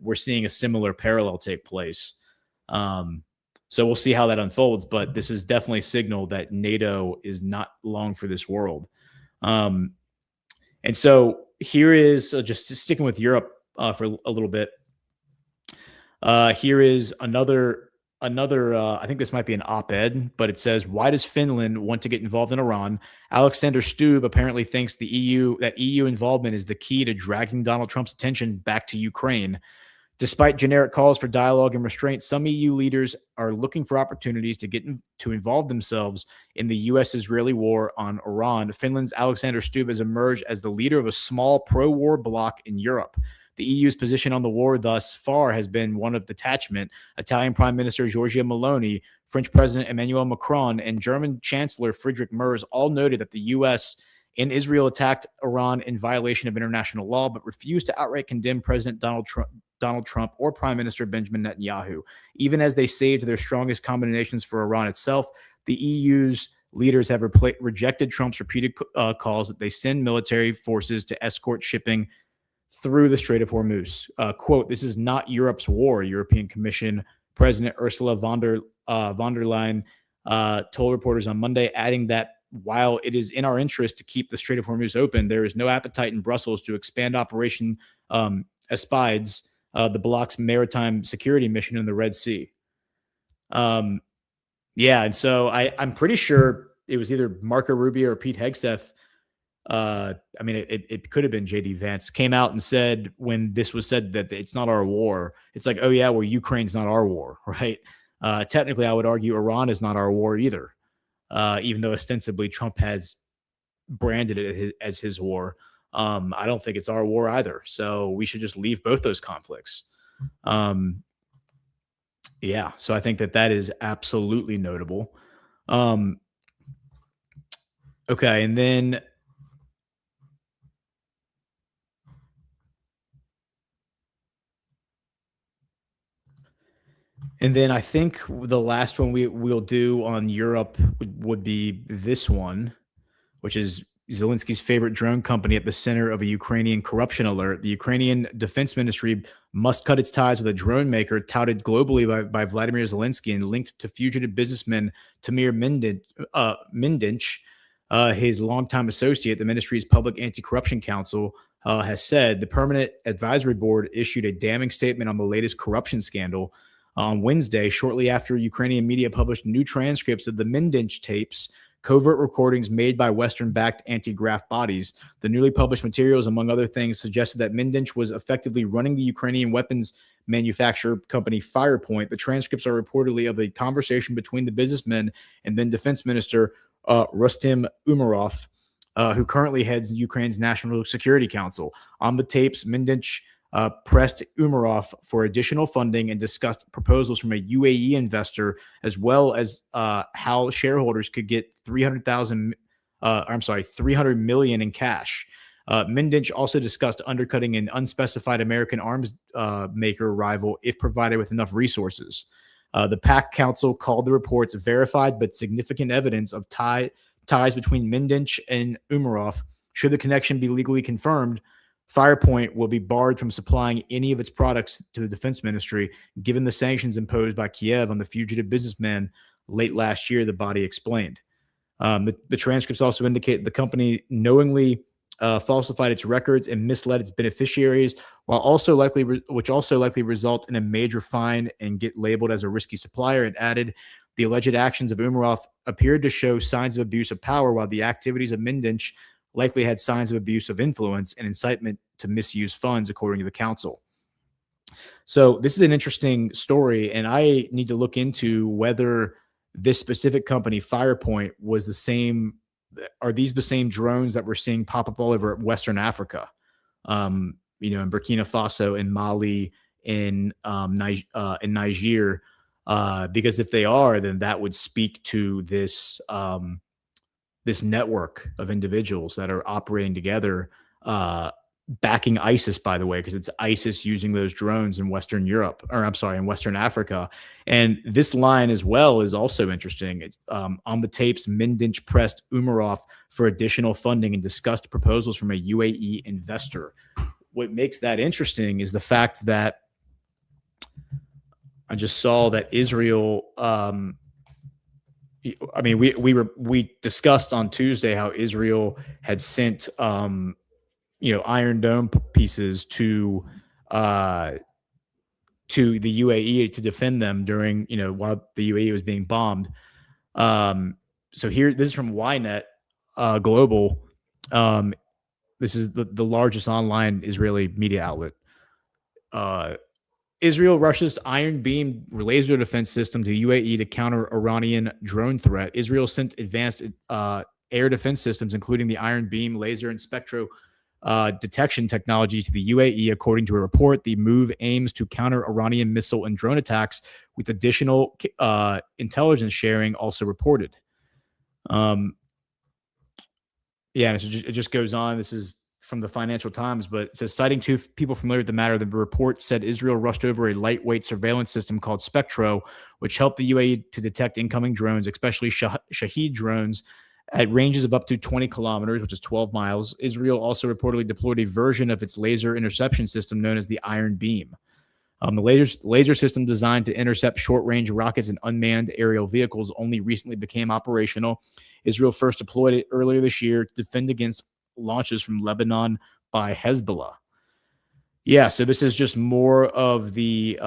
we're seeing a similar parallel take place. So we'll see how that unfolds, but this is definitely a signal that NATO is not long for this world. And so here is, just sticking with Europe for a little bit, here is another, I think this might be an op-ed, but it says, "Why does Finland want to get involved in Iran? Alexander Stubb apparently thinks that EU involvement is the key to dragging Donald Trump's attention back to Ukraine. Despite generic calls for dialogue and restraint, some EU leaders are looking for opportunities to involve themselves in the U.S.-Israeli war on Iran. Finland's Alexander Stubb has emerged as the leader of a small pro-war bloc in Europe. The EU's position on the war thus far has been one of detachment. Italian Prime Minister Giorgia Meloni, French President Emmanuel Macron, and German Chancellor Friedrich Merz all noted that the U.S. and Israel attacked Iran in violation of international law, but refused to outright condemn President Donald Trump or Prime Minister Benjamin Netanyahu. Even as they saved their strongest combinations for Iran itself, the EU's leaders have rejected Trump's repeated calls that they send military forces to escort shipping through the Strait of Hormuz. Quote, "This is not Europe's war," European Commission President Ursula von der Leyen told reporters on Monday, adding that while it is in our interest to keep the Strait of Hormuz open, there is no appetite in Brussels to expand Operation Aspides, the bloc's maritime security mission in the Red Sea. And so I'm pretty sure it was either Marco Rubio or Pete Hegseth. It could have been JD Vance, came out and said, when this was said, that it's not our war. It's like, oh yeah, well, Ukraine's not our war, right? Technically, I would argue Iran is not our war either, even though ostensibly Trump has branded it as his war. I don't think it's our war either. So we should just leave both those conflicts. So I think that is absolutely notable. Okay. And then I think the last one we'll do on Europe would be this one, which is Zelensky's favorite drone company, at the center of a Ukrainian corruption alert. The Ukrainian Defense Ministry must cut its ties with a drone maker touted globally by Vladimir Zelensky and linked to fugitive businessman Tamir Mindinch, his longtime associate. The ministry's Public Anti-Corruption Council has said the Permanent Advisory Board issued a damning statement on the latest corruption scandal on Wednesday, shortly after Ukrainian media published new transcripts of the Mindinch tapes, covert recordings made by Western-backed anti-graft bodies. The newly published materials, among other things, suggested that Mindinch was effectively running the Ukrainian weapons manufacturer company Firepoint. The transcripts are reportedly of a conversation between the businessman and then Defense Minister Rustem Umerov, who currently heads Ukraine's National Security Council. On the tapes, Mindinch pressed Umerov for additional funding and discussed proposals from a UAE investor, as well as how shareholders could get $300 million in cash. Mindinch also discussed undercutting an unspecified American arms maker rival if provided with enough resources. The PAC Council called the reports verified but significant evidence of ties between Mindinch and Umerov. Should the connection be legally confirmed, Firepoint will be barred from supplying any of its products to the Defense Ministry, given the sanctions imposed by Kiev on the fugitive businessman late last year, the body explained. The transcripts also indicate the company knowingly falsified its records and misled its beneficiaries, which also likely result in a major fine and get labeled as a risky supplier. It added, the alleged actions of Umerov appeared to show signs of abuse of power, while the activities of Mindinch likely had signs of abuse of influence and incitement to misuse funds, according to the council. So this is an interesting story, and I need to look into whether this specific company, Firepoint, was the same. Are these the same drones that we're seeing pop up all over Western Africa? In Burkina Faso, in Mali, in Niger. Because if they are, then that would speak to this this network of individuals that are operating together, backing ISIS, by the way, because it's ISIS using those drones in Western Europe, in Western Africa. And this line as well is also interesting. It's on the tapes, Mindinch pressed Umerov for additional funding and discussed proposals from a UAE investor. What makes that interesting is the fact that I just saw that Israel, we discussed on Tuesday how Israel had sent Iron Dome pieces to the UAE to defend them during while the UAE was being bombed. So here, this is from Ynet Global. This is the largest online Israeli media outlet. Israel rushes Iron Beam laser defense system to UAE to counter Iranian drone threat. Israel sent advanced air defense systems, including the Iron Beam laser and spectro detection technology, to the UAE, according to a report. The move aims to counter Iranian missile and drone attacks, with additional intelligence sharing also reported. And it just goes on. This is from the Financial Times, but it says, citing two people familiar with the matter, the report said Israel rushed over a lightweight surveillance system called Spectro, which helped the UAE to detect incoming drones, especially Shahed drones, at ranges of up to 20 kilometers, which is 12 miles. Israel also reportedly deployed a version of its laser interception system known as the Iron Beam. The laser system, designed to intercept short-range rockets and unmanned aerial vehicles, only recently became operational. Israel first deployed it earlier this year to defend against launches from Lebanon by Hezbollah. Yeah, so this is just more of the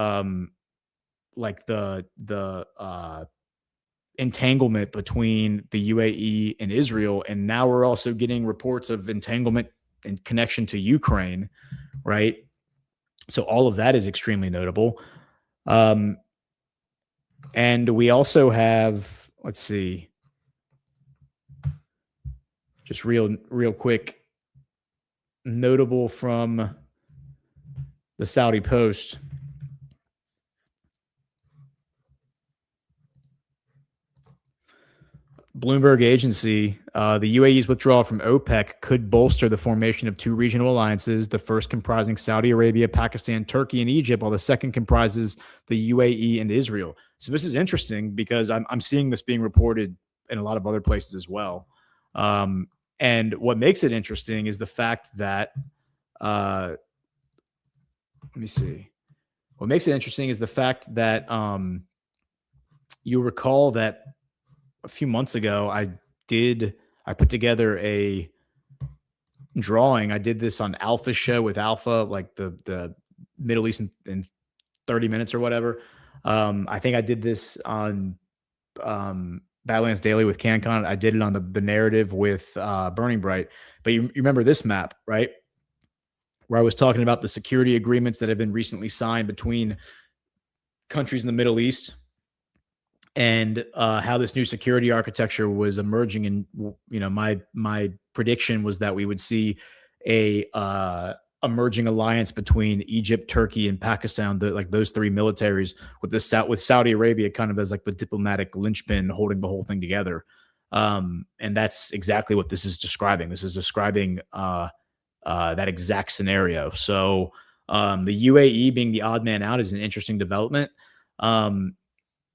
entanglement between the UAE and Israel, and now we're also getting reports of entanglement and connection to Ukraine, right? So all of that is extremely notable. And we also have, let's see, just real quick, notable from the Saudi Post. Bloomberg agency, the UAE's withdrawal from OPEC could bolster the formation of two regional alliances, the first comprising Saudi Arabia, Pakistan, Turkey, and Egypt, while the second comprises the UAE and Israel. So this is interesting because I'm seeing this being reported in a lot of other places as well. And what makes it interesting is the fact that, let me see. What makes it interesting is the fact that you recall that a few months ago, I put together a drawing. I did this on Alpha Show with Alpha, like the Middle East in 30 minutes or whatever. I think I did this on Badlands Daily with CanCon. I did it on the narrative with Burning Bright. But you remember this map, right? Where I was talking about the security agreements that have been recently signed between countries in the Middle East, and how this new security architecture was emerging. And, my prediction was that we would see a emerging alliance between Egypt, Turkey, and Pakistan, those three militaries, with Saudi Arabia kind of as like the diplomatic linchpin holding the whole thing together. And that's exactly what this is describing. This is describing that exact scenario. So the UAE being the odd man out is an interesting development.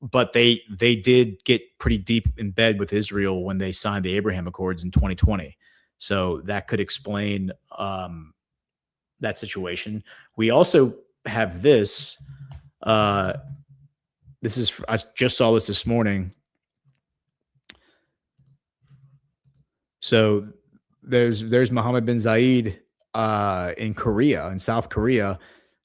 But they did get pretty deep in bed with Israel when they signed the Abraham Accords in 2020. So that could explain that situation. We also have this. I just saw this morning. So there's Mohammed bin Zayed in Korea, in South Korea.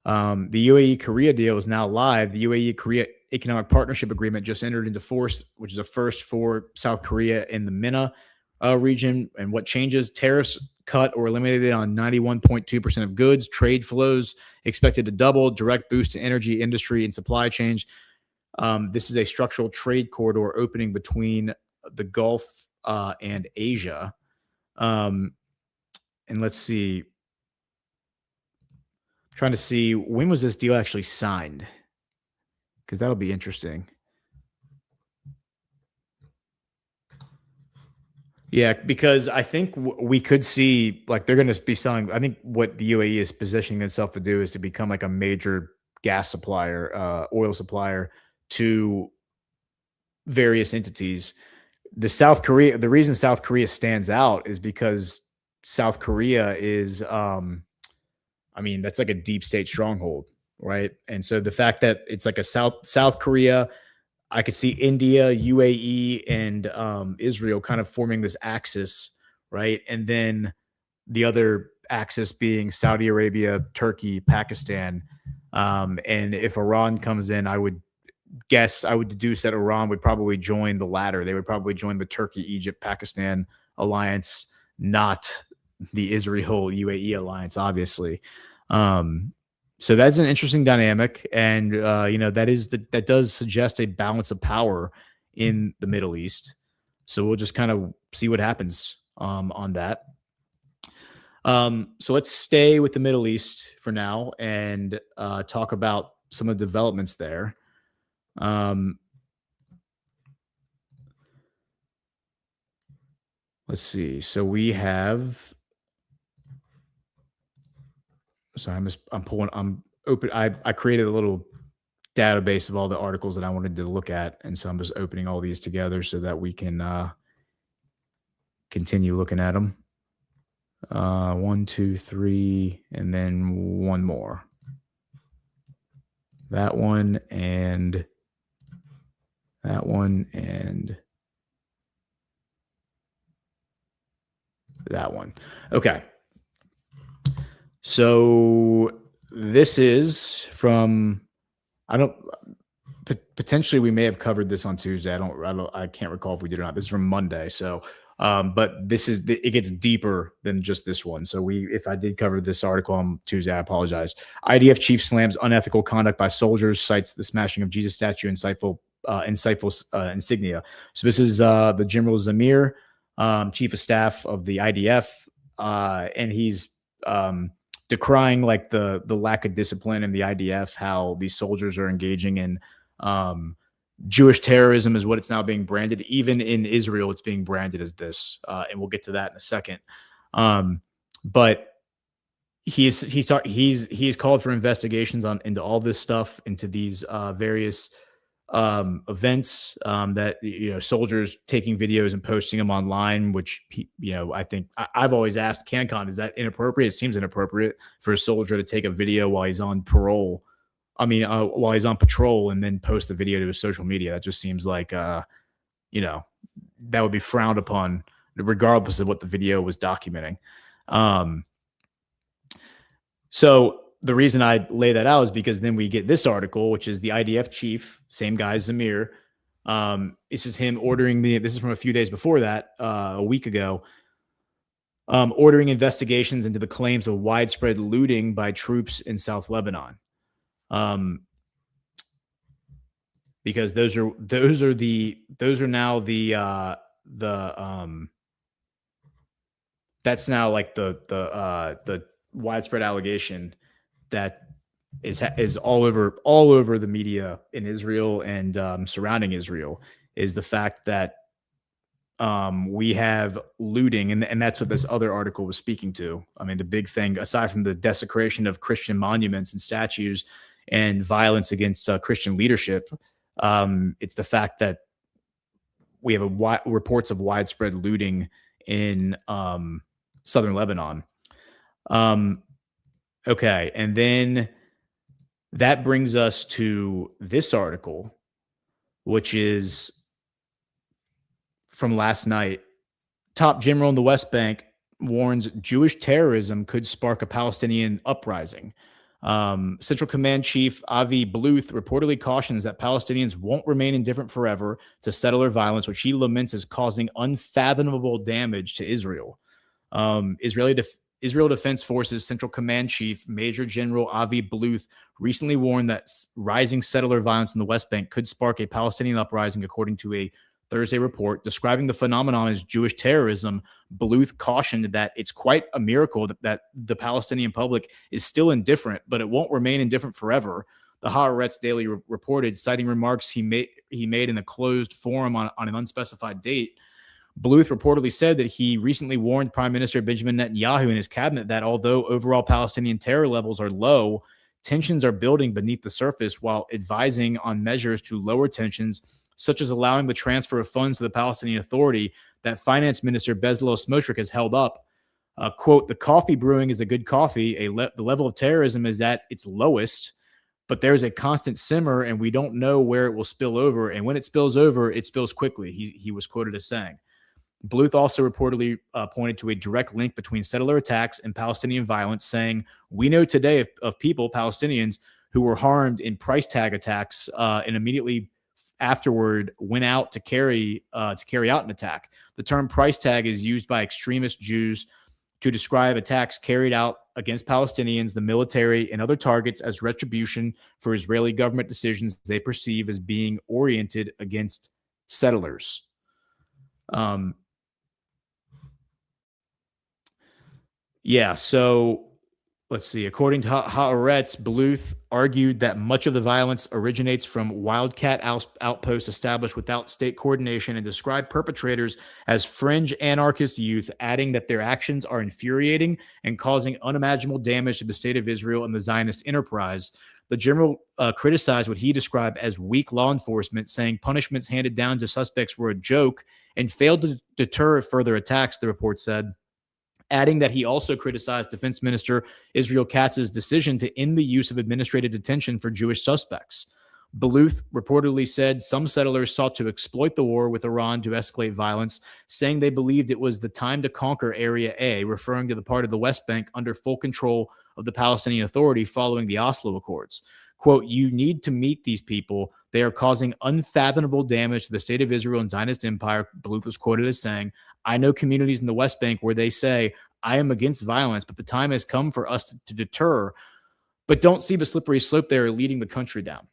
The UAE-Korea deal is now live. The UAE-Korea Economic Partnership Agreement just entered into force, which is a first for South Korea in the MENA region. And what changes? Tariffs cut or eliminated on 91.2% of goods. Trade flows expected to double. Direct boost to energy industry and supply chains. This is a structural trade corridor opening between the Gulf and Asia. And let's see. I'm trying to see, when was this deal actually signed? Because that'll be interesting. Yeah, because I think we could see, like, they're going to be selling. I think what the UAE is positioning itself to do is to become like a major gas supplier, oil supplier to various entities. The reason South Korea stands out is because South Korea is, that's like a deep state stronghold, right? And so the fact that it's like a South Korea, I could see India, UAE, and Israel kind of forming this axis, right? And then the other axis being Saudi Arabia, Turkey, Pakistan. And if Iran comes in, I would deduce that Iran would probably join the latter. They would probably join the Turkey, Egypt, Pakistan alliance, not the Israel UAE alliance, obviously. So that's an interesting dynamic. And, that does suggest a balance of power in the Middle East. So we'll just kind of see what happens on that. So let's stay with the Middle East for now and talk about some of the developments there. Let's see. So we have. So I'm open. I created a little database of all the articles that I wanted to look at. And so I'm just opening all these together so that we can continue looking at them. 1, 2, 3, and then one more. That one and that one and that one. Okay. So this is from, potentially we may have covered this on Tuesday. I can't recall if we did or not. This is from Monday. So, but it gets deeper than just this one. So if I did cover this article on Tuesday, I apologize. IDF chief slams unethical conduct by soldiers, cites the smashing of Jesus statue, insightful insignia. So this is the General Zamir, chief of staff of the IDF, and he's decrying like the lack of discipline in the IDF, how these soldiers are engaging in Jewish terrorism is what it's now being branded. Even in Israel, it's being branded as this, and we'll get to that in a second. But he's called for investigations into all this stuff, into these various events, that, soldiers taking videos and posting them online, which, I think I've always asked CanCon, is that inappropriate? It seems inappropriate for a soldier to take a video while he's on parole. While he's on patrol and then post the video to his social media. That just seems like, that would be frowned upon regardless of what the video was documenting. So the reason I lay that out is because then we get this article, which is the IDF chief, same guy, Zamir. This is him ordering this is from a few days before that, a week ago, ordering investigations into the claims of widespread looting by troops in South Lebanon. Because those are now that's now like the widespread allegation that is all over the media in Israel and surrounding Israel, is the fact that we have looting, and that's what this other article was speaking to. The big thing, aside from the desecration of Christian monuments and statues and violence against Christian leadership, it's the fact that we have reports of widespread looting in southern Lebanon. Okay, and then that brings us to this article, which is from last night. Top general in the West Bank warns Jewish terrorism could spark a Palestinian uprising. Central Command Chief Avi Bluth reportedly cautions that Palestinians won't remain indifferent forever to settler violence, which he laments is causing unfathomable damage to Israel. Israel Defense Forces Central Command Chief Major General Avi Bluth recently warned that rising settler violence in the West Bank could spark a Palestinian uprising, according to a Thursday report. Describing the phenomenon as Jewish terrorism, Bluth cautioned that it's quite a miracle that the Palestinian public is still indifferent, but it won't remain indifferent forever. The Haaretz Daily reported, citing remarks he made in a closed forum on an unspecified date. Bluth reportedly said that he recently warned Prime Minister Benjamin Netanyahu and his cabinet that although overall Palestinian terror levels are low, tensions are building beneath the surface, while advising on measures to lower tensions, such as allowing the transfer of funds to the Palestinian Authority that Finance Minister Bezalel Smotrich has held up. Quote, the coffee brewing is a good coffee. The level of terrorism is at its lowest, but there's a constant simmer and we don't know where it will spill over. And when it spills over, it spills quickly, he was quoted as saying. Bluth also reportedly pointed to a direct link between settler attacks and Palestinian violence, saying, we know today of people, Palestinians, who were harmed in price tag attacks and immediately afterward went out to carry out an attack. The term price tag is used by extremist Jews to describe attacks carried out against Palestinians, the military, and other targets as retribution for Israeli government decisions they perceive as being oriented against settlers. So let's see. According to Haaretz, Bluth argued that much of the violence originates from wildcat outposts established without state coordination, and described perpetrators as fringe anarchist youth, adding that their actions are infuriating and causing unimaginable damage to the state of Israel and the Zionist enterprise. The general criticized what he described as weak law enforcement, saying punishments handed down to suspects were a joke and failed to deter further attacks, the report said, adding that he also criticized Defense Minister Israel Katz's decision to end the use of administrative detention for Jewish suspects. Bluth reportedly said some settlers sought to exploit the war with Iran to escalate violence, saying they believed it was the time to conquer Area A, referring to the part of the West Bank under full control of the Palestinian Authority following the Oslo Accords. Quote, you need to meet these people. They are causing unfathomable damage to the state of Israel and Zionist empire, Bluth was quoted as saying. I know communities in the West Bank where they say, I am against violence, but the time has come for us to deter, but don't see the slippery slope there leading the country down.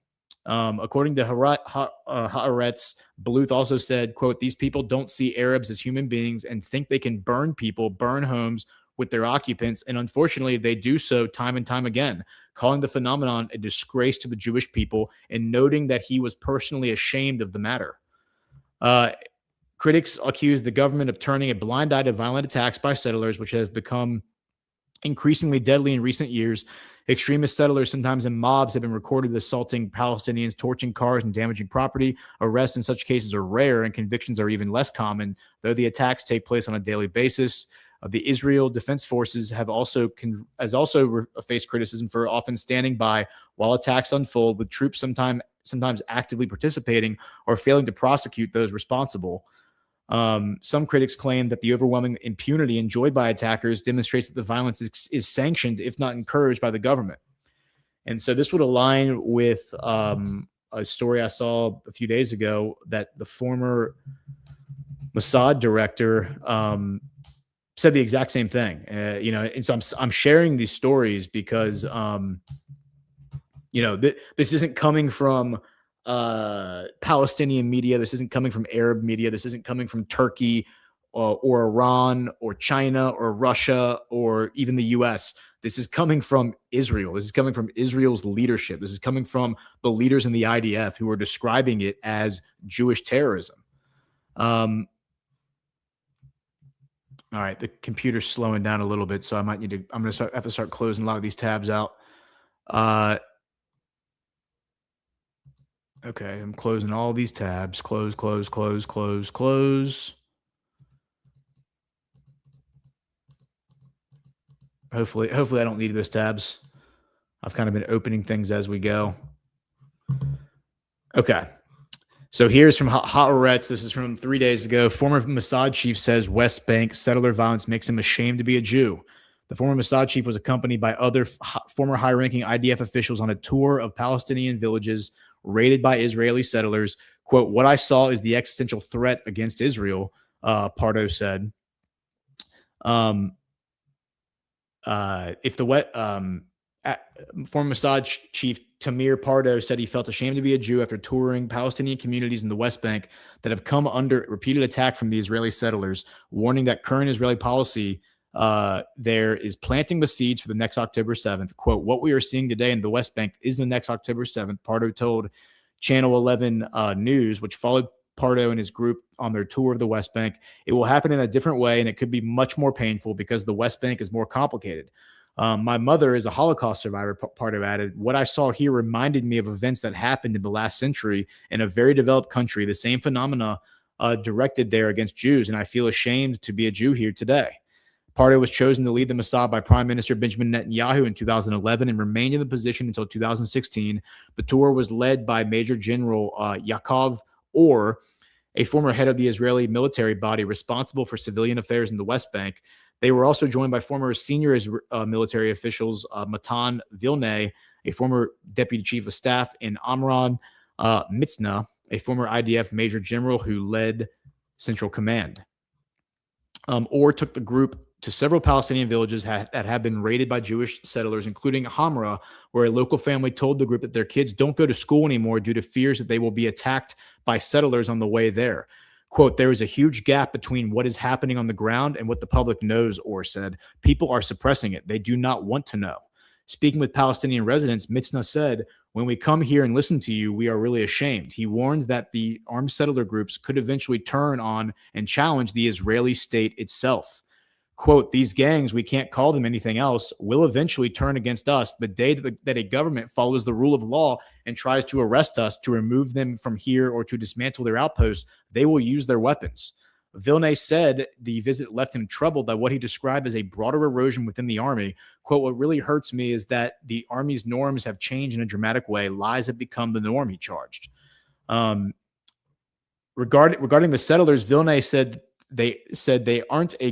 According to Haaretz, Bluth also said, quote, these people don't see Arabs as human beings and think they can burn people, burn homes with their occupants, and unfortunately they do so time and time again, calling the phenomenon a disgrace to the Jewish people and noting that he was personally ashamed of the matter. Critics accuse the government of turning a blind eye to violent attacks by settlers, which have become increasingly deadly in recent years. Extremist settlers, sometimes in mobs, have been recorded assaulting Palestinians, torching cars, and damaging property. Arrests in such cases are rare, and convictions are even less common, though the attacks take place on a daily basis. The Israel Defense Forces have also faced criticism for often standing by while attacks unfold, with troops sometimes actively participating or failing to prosecute those responsible. Some critics claim that the overwhelming impunity enjoyed by attackers demonstrates that the violence is sanctioned, if not encouraged, by the government. And so this would align with a story I saw a few days ago that the former Mossad director said the exact same thing. And so I'm sharing these stories because this isn't coming from Palestinian media. This isn't coming from Arab media. This isn't coming from Turkey or Iran or China or Russia or even the US. This is coming from Israel. This is coming from Israel's leadership. This is coming from the leaders in the IDF who are describing it as Jewish terrorism. All right, the computer's slowing down a little bit, so I might need to. I'm going to have to start closing a lot of these tabs out. Okay, I'm closing all these tabs. Close. Hopefully I don't need those tabs. I've kind of been opening things as we go. Okay. So here's from Haaretz. This is from 3 days ago. Former Mossad chief says West Bank settler violence makes him ashamed to be a Jew. The former Mossad chief was accompanied by other former high-ranking IDF officials on a tour of Palestinian villages raided by Israeli settlers. Quote, "What I saw is the existential threat against Israel," Pardo said. Former Mossad chief Tamir Pardo said he felt ashamed to be a Jew after touring Palestinian communities in the West Bank that have come under repeated attack from the Israeli settlers, warning that current Israeli policy there is planting the seeds for the next October 7th. Quote, "What we are seeing today in the West Bank is the next October 7th, Pardo told Channel 11 News, which followed Pardo and his group on their tour of the West Bank. It will happen in a different way, and it could be much more painful because the West Bank is more complicated. My mother is a Holocaust survivor," Pardo added. "What I saw here reminded me of events that happened in the last century in a very developed country, the same phenomena directed there against Jews, and I feel ashamed to be a Jew here today." Pardo was chosen to lead the Mossad by Prime Minister Benjamin Netanyahu in 2011 and remained in the position until 2016. The tour was led by Major General Yaakov Or, a former head of the Israeli military body responsible for civilian affairs in the West Bank. They were also joined by former senior military officials, Matan Vilnay, a former deputy chief of staff, and Amram Mitzna, a former IDF major general who led Central Command. Or took the group to several Palestinian villages that had been raided by Jewish settlers, including Hamra, where a local family told the group that their kids don't go to school anymore due to fears that they will be attacked by settlers on the way there. Quote, "There is a huge gap between what is happening on the ground and what the public knows," Orr said. "People are suppressing it. They do not want to know." Speaking with Palestinian residents, Mitzna said, "When we come here and listen to you, we are really ashamed." He warned that the armed settler groups could eventually turn on and challenge the Israeli state itself. Quote, "These gangs, we can't call them anything else, will eventually turn against us the day that a government follows the rule of law and tries to arrest us, to remove them from here, or to dismantle their outposts. They will use their weapons." Vilnay said the visit left him troubled by what he described as a broader erosion within the army. Quote, "What really hurts me is that the army's norms have changed in a dramatic way. Lies have become the norm," he charged. Regarding the settlers, Vilnay said they aren't a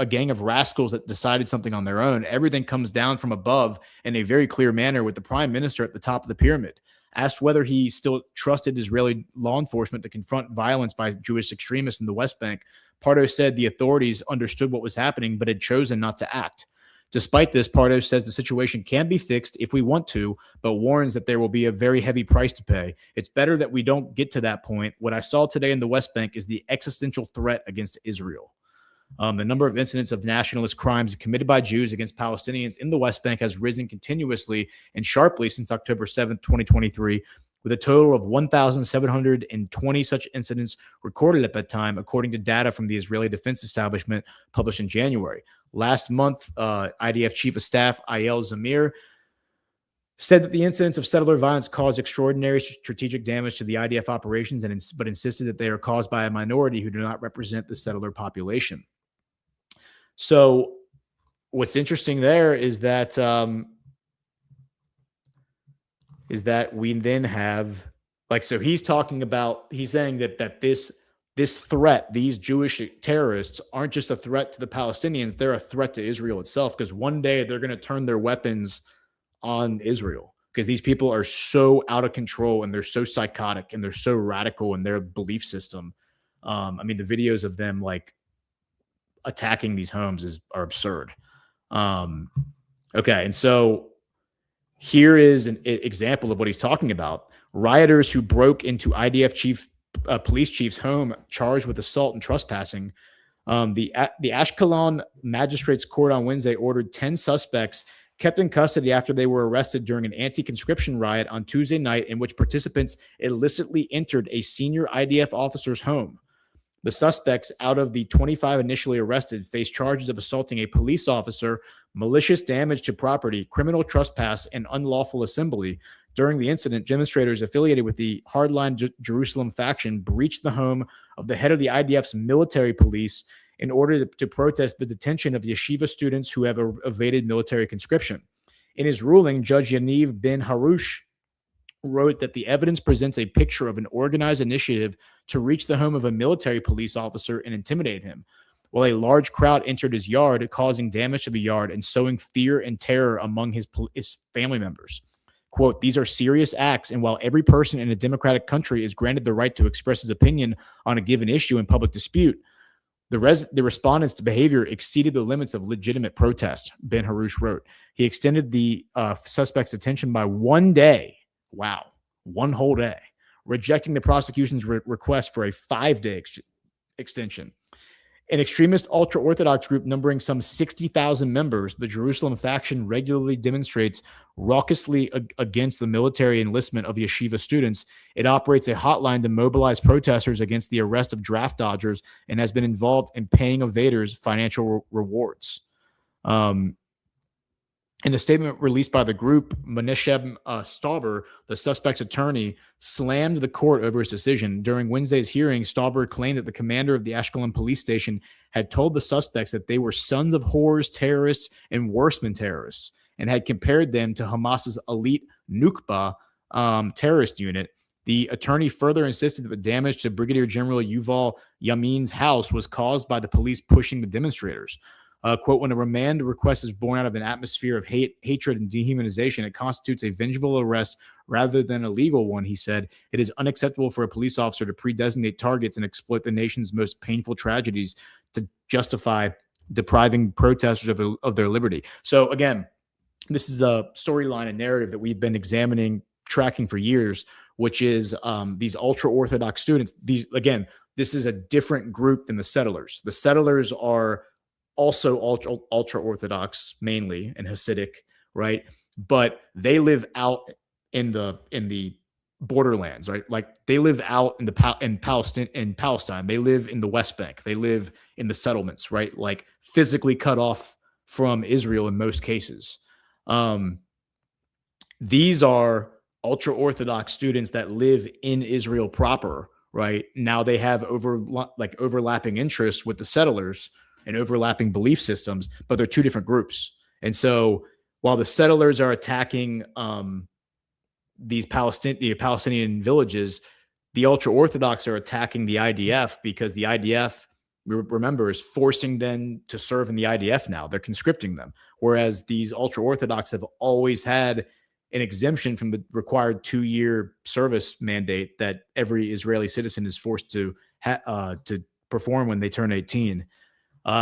gang of rascals that decided something on their own. Everything comes down from above in a very clear manner, with the prime minister at the top of the pyramid. Asked whether he still trusted Israeli law enforcement to confront violence by Jewish extremists in the West Bank, Pardo said the authorities understood what was happening but had chosen not to act. Despite this, Pardo says the situation can be fixed if we want to, but warns that there will be a very heavy price to pay. "It's better that we don't get to that point. What I saw today in the West Bank is the existential threat against Israel." The number of incidents of nationalist crimes committed by Jews against Palestinians in the West Bank has risen continuously and sharply since October 7th, 2023, with a total of 1,720 such incidents recorded at that time, according to data from the Israeli Defense Establishment published in January. Last month, IDF Chief of Staff Ayel Zamir said that the incidents of settler violence caused extraordinary strategic damage to the IDF operations, but insisted that they are caused by a minority who do not represent the settler population. So what's interesting there is that we then have, like, so he's saying that this threat, these Jewish terrorists aren't just a threat to the Palestinians, they're a threat to Israel itself, because one day they're going to turn their weapons on Israel, because these people are so out of control and they're so psychotic and they're so radical in their belief system. I mean, the videos of them like attacking these homes are absurd. Okay, and so here is an example of what he's talking about. Rioters who broke into IDF police chief's home charged with assault and trespassing. The Ashkelon Magistrates Court on Wednesday ordered 10 suspects kept in custody after they were arrested during an anti-conscription riot on Tuesday night in which participants illicitly entered a senior IDF officer's home. The suspects, out of the 25 initially arrested, face charges of assaulting a police officer, malicious damage to property, criminal trespass, and unlawful assembly. During the incident, demonstrators affiliated with the hardline Jerusalem faction breached the home of the head of the IDF's military police in order to protest the detention of yeshiva students who have evaded military conscription. In his ruling, Judge Yaniv Ben Harush wrote that the evidence presents a picture of an organized initiative to reach the home of a military police officer and intimidate him, while a large crowd entered his yard, causing damage to the yard and sowing fear and terror among his family members. Quote, "These are serious acts, and while every person in a democratic country is granted the right to express his opinion on a given issue in public dispute, the respondents' behavior exceeded the limits of legitimate protest," Ben Harush wrote. He extended the suspect's detention by 1 day. Wow, 1 whole day, rejecting the prosecution's request for a 5-day extension. An extremist ultra-Orthodox group numbering some 60,000 members, the Jerusalem faction regularly demonstrates raucously against the military enlistment of yeshiva students. It operates a hotline to mobilize protesters against the arrest of draft dodgers and has been involved in paying evaders financial rewards. In a statement released by the group, Menachem Stauber, the suspect's attorney, slammed the court over his decision. During Wednesday's hearing, Stauber claimed that the commander of the Ashkelon police station had told the suspects that they were sons of whores, terrorists, and worse than terrorists, and had compared them to Hamas's elite Nukba terrorist unit. The attorney further insisted that the damage to Brigadier General Yuval Yamin's house was caused by the police pushing the demonstrators. Quote, "When a remand request is born out of an atmosphere of hatred, and dehumanization, it constitutes a vengeful arrest rather than a legal one," he said. "It is unacceptable for a police officer to pre-designate targets and exploit the nation's most painful tragedies to justify depriving protesters of their liberty." So again, this is a storyline and narrative that we've been examining, tracking for years, which is these ultra-Orthodox students. This is a different group than the settlers. The settlers are also ultra-Orthodox mainly and Hasidic, right? But they live out in the borderlands, right? Like they live out in Palestine. They live in the West Bank. They live in the settlements, right? Like physically cut off from Israel in most cases. These are ultra-Orthodox students that live in Israel proper, right? Now they have overlapping interests with the settlers and overlapping belief systems, but they're two different groups. And so while the settlers are attacking the Palestinian villages, the ultra-Orthodox are attacking the IDF because the IDF, remember, is forcing them to serve in the IDF now. They're conscripting them. Whereas these ultra-Orthodox have always had an exemption from the required 2-year service mandate that every Israeli citizen is forced to perform when they turn 18.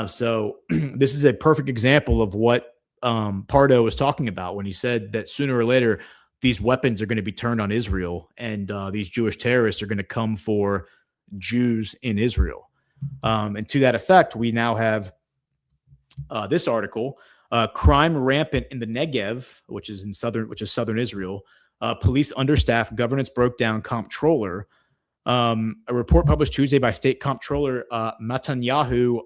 So this is a perfect example of what Pardo was talking about when he said that sooner or later these weapons are going to be turned on Israel, and these Jewish terrorists are going to come for Jews in Israel. And to that effect, we now have this article: crime rampant in the Negev, which is southern Israel. police understaffed, governance broke down, comptroller. A report published Tuesday by State Comptroller Netanyahu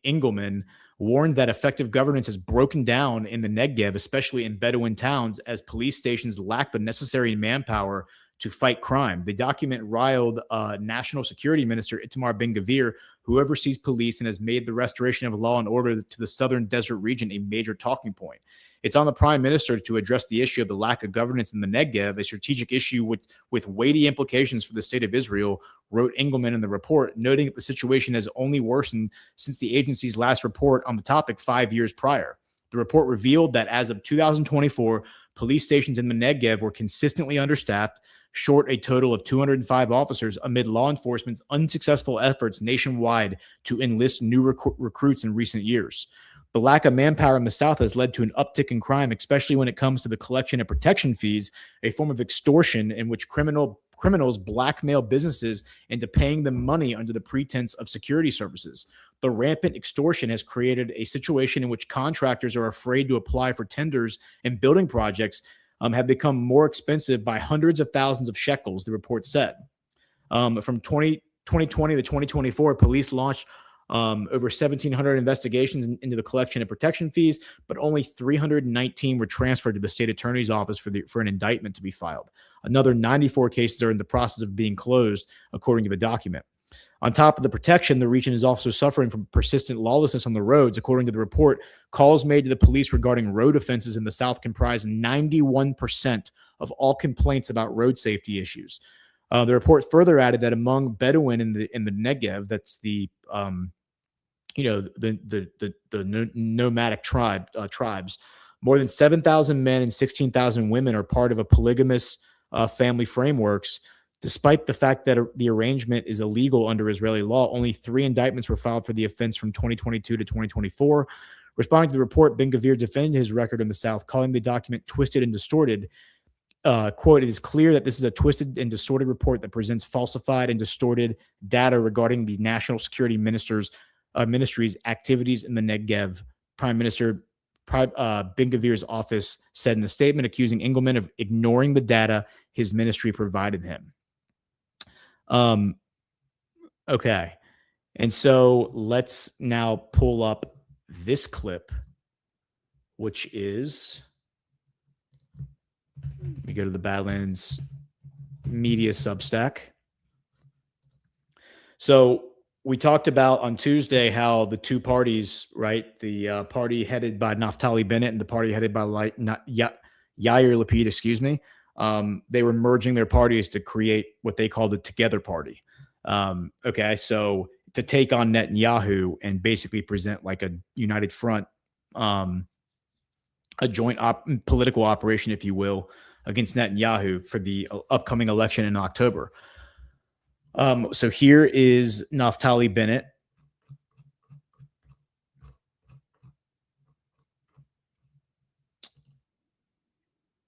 Engelman warned that effective governance has broken down in the Negev, especially in Bedouin towns, as police stations lack the necessary manpower to fight crime. The document riled National Security Minister Itamar Ben-Gvir, who oversees police and has made the restoration of law and order to the southern desert region a major talking point. It's on the prime minister to address the issue of the lack of governance in the Negev, a strategic issue with weighty implications for the state of Israel, wrote Engelman in the report, noting that the situation has only worsened since the agency's last report on the topic 5 years prior. The report revealed that as of 2024, police stations in the Negev were consistently understaffed, short a total of 205 officers amid law enforcement's unsuccessful efforts nationwide to enlist new recruits in recent years. The lack of manpower in the South has led to an uptick in crime, especially when it comes to the collection of protection fees, a form of extortion in which criminals blackmail businesses into paying them money under the pretense of security services. The rampant extortion has created a situation in which contractors are afraid to apply for tenders and building projects have become more expensive by hundreds of thousands of shekels, the report said. From 2020 to 2024, police launched over 1,700 investigations into the collection of protection fees, but only 319 were transferred to the state attorney's office for an indictment to be filed. Another 94 cases are in the process of being closed, according to the document. On top of the protection, the region is also suffering from persistent lawlessness on the roads. According to the report, calls made to the police regarding road offenses in the South comprise 91% of all complaints about road safety issues. The report further added that among Bedouin in the Negev, that's the nomadic tribes, more than 7,000 men and 16,000 women are part of a polygamous family frameworks. Despite the fact that the arrangement is illegal under Israeli law, only 3 indictments were filed for the offense from 2022 to 2024. Responding to the report, Ben-Gvir defended his record in the South, calling the document twisted and distorted. Quote, it is clear that this is a twisted and distorted report that presents falsified and distorted data regarding the National Security Ministry's activities in the Negev. Prime Minister Ben-Gvir's office said in a statement, accusing Engelman of ignoring the data his ministry provided him. Okay. And so let's now pull up this clip, which is, we go to the Badlands media Substack. So we talked about on Tuesday how the two parties, right? The party headed by Naftali Bennett and the party headed by Yair Lapid, they were merging their parties to create what they call the Together Party. Okay, so to take on Netanyahu and basically present like a united front, a joint political operation, if you will, against Netanyahu for the upcoming election in October. So here is Naftali Bennett.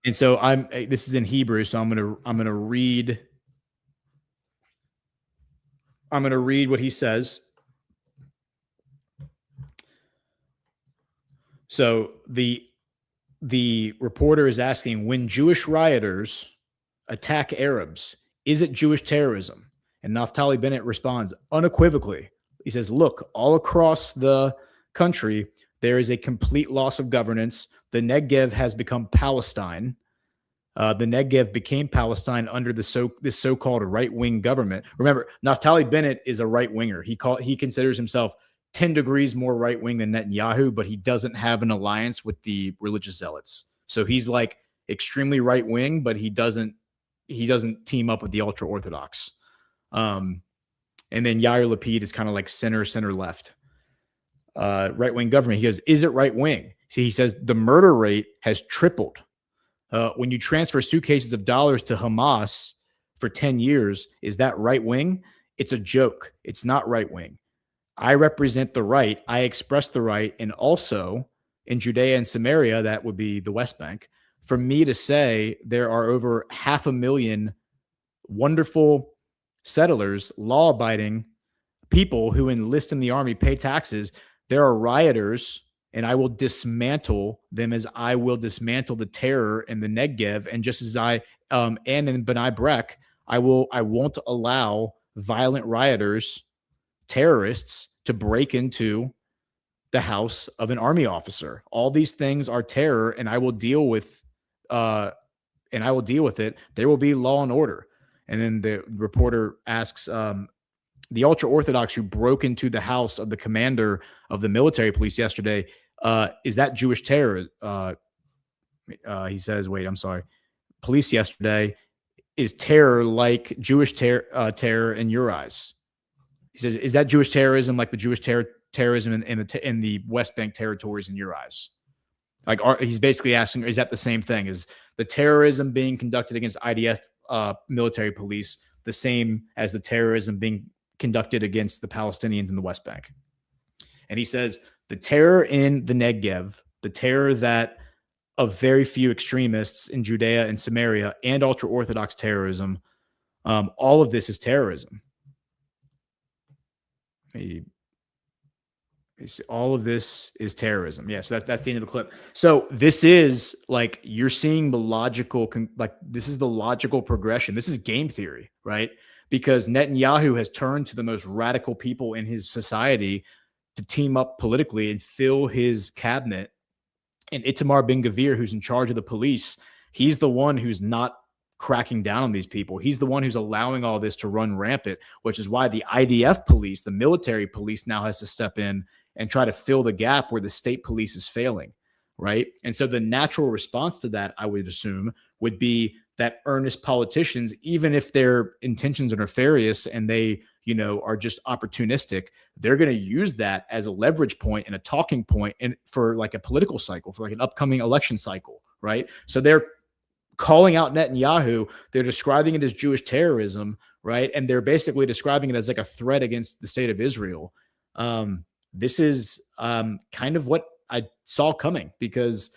And so this is in Hebrew, so I'm going to read what he says. So the reporter is asking, when Jewish rioters attack Arabs, is it Jewish terrorism? And Naftali Bennett responds unequivocally. He says, look, all across the country, there is a complete loss of governance. The Negev has become Palestine. The Negev became Palestine under this so-called right-wing government. Remember, Naftali Bennett is a right-winger. He considers himself 10 degrees more right-wing than Netanyahu, but he doesn't have an alliance with the religious zealots. So he's like extremely right-wing, but he doesn't team up with the ultra-Orthodox. And then Yair Lapid is kind of like center left. Right-wing government. He goes, is it right-wing? See, he says the murder rate has tripled. When you transfer suitcases of dollars to Hamas for 10 years, is that right-wing? It's a joke. It's not right-wing. I represent the right. I express the right. And also in Judea and Samaria, that would be the West Bank, for me to say there are over 500,000 wonderful settlers, law-abiding people who enlist in the army, pay taxes. There are rioters and I will dismantle them as I will dismantle the terror in the Negev. And just as and in B'nai Brak, I won't allow violent rioters, terrorists, to break into the house of an army officer. All these things are terror, and I will deal with it. There will be law and order. And then the reporter asks, the ultra-Orthodox who broke into the house of the commander of the military police yesterday, is that Jewish terror? He says, wait, I'm sorry. Police yesterday, is terror like Jewish terror in your eyes? He says, is that Jewish terrorism like the Jewish terrorism in the West Bank territories in your eyes? Like, he's basically asking, is that the same thing? Is the terrorism being conducted against IDF military police the same as the terrorism being conducted against the Palestinians in the West Bank? And he says the terror in the Negev, the terror that of very few extremists in Judea and Samaria, and ultra-Orthodox terrorism, all of this is terrorism. All of this is terrorism. Yeah, so that's the end of the clip. So this is like, you're seeing the logical, like this is the logical progression. This is game theory, right? Because Netanyahu has turned to the most radical people in his society to team up politically and fill his cabinet. And Itamar Ben-Gvir, who's in charge of the police, he's the one who's not cracking down on these people. He's the one who's allowing all this to run rampant, which is why the IDF police, the military police, now has to step in and try to fill the gap where the state police is failing, right? And so the natural response to that, I would assume, would be that earnest politicians, even if their intentions are nefarious and they, are just opportunistic, they're going to use that as a leverage point and a talking point and for like a political cycle, for like an upcoming election cycle, right? So they're calling out Netanyahu. They're describing it as Jewish terrorism, right? And they're basically describing it as like a threat against the state of Israel. This is kind of what I saw coming, because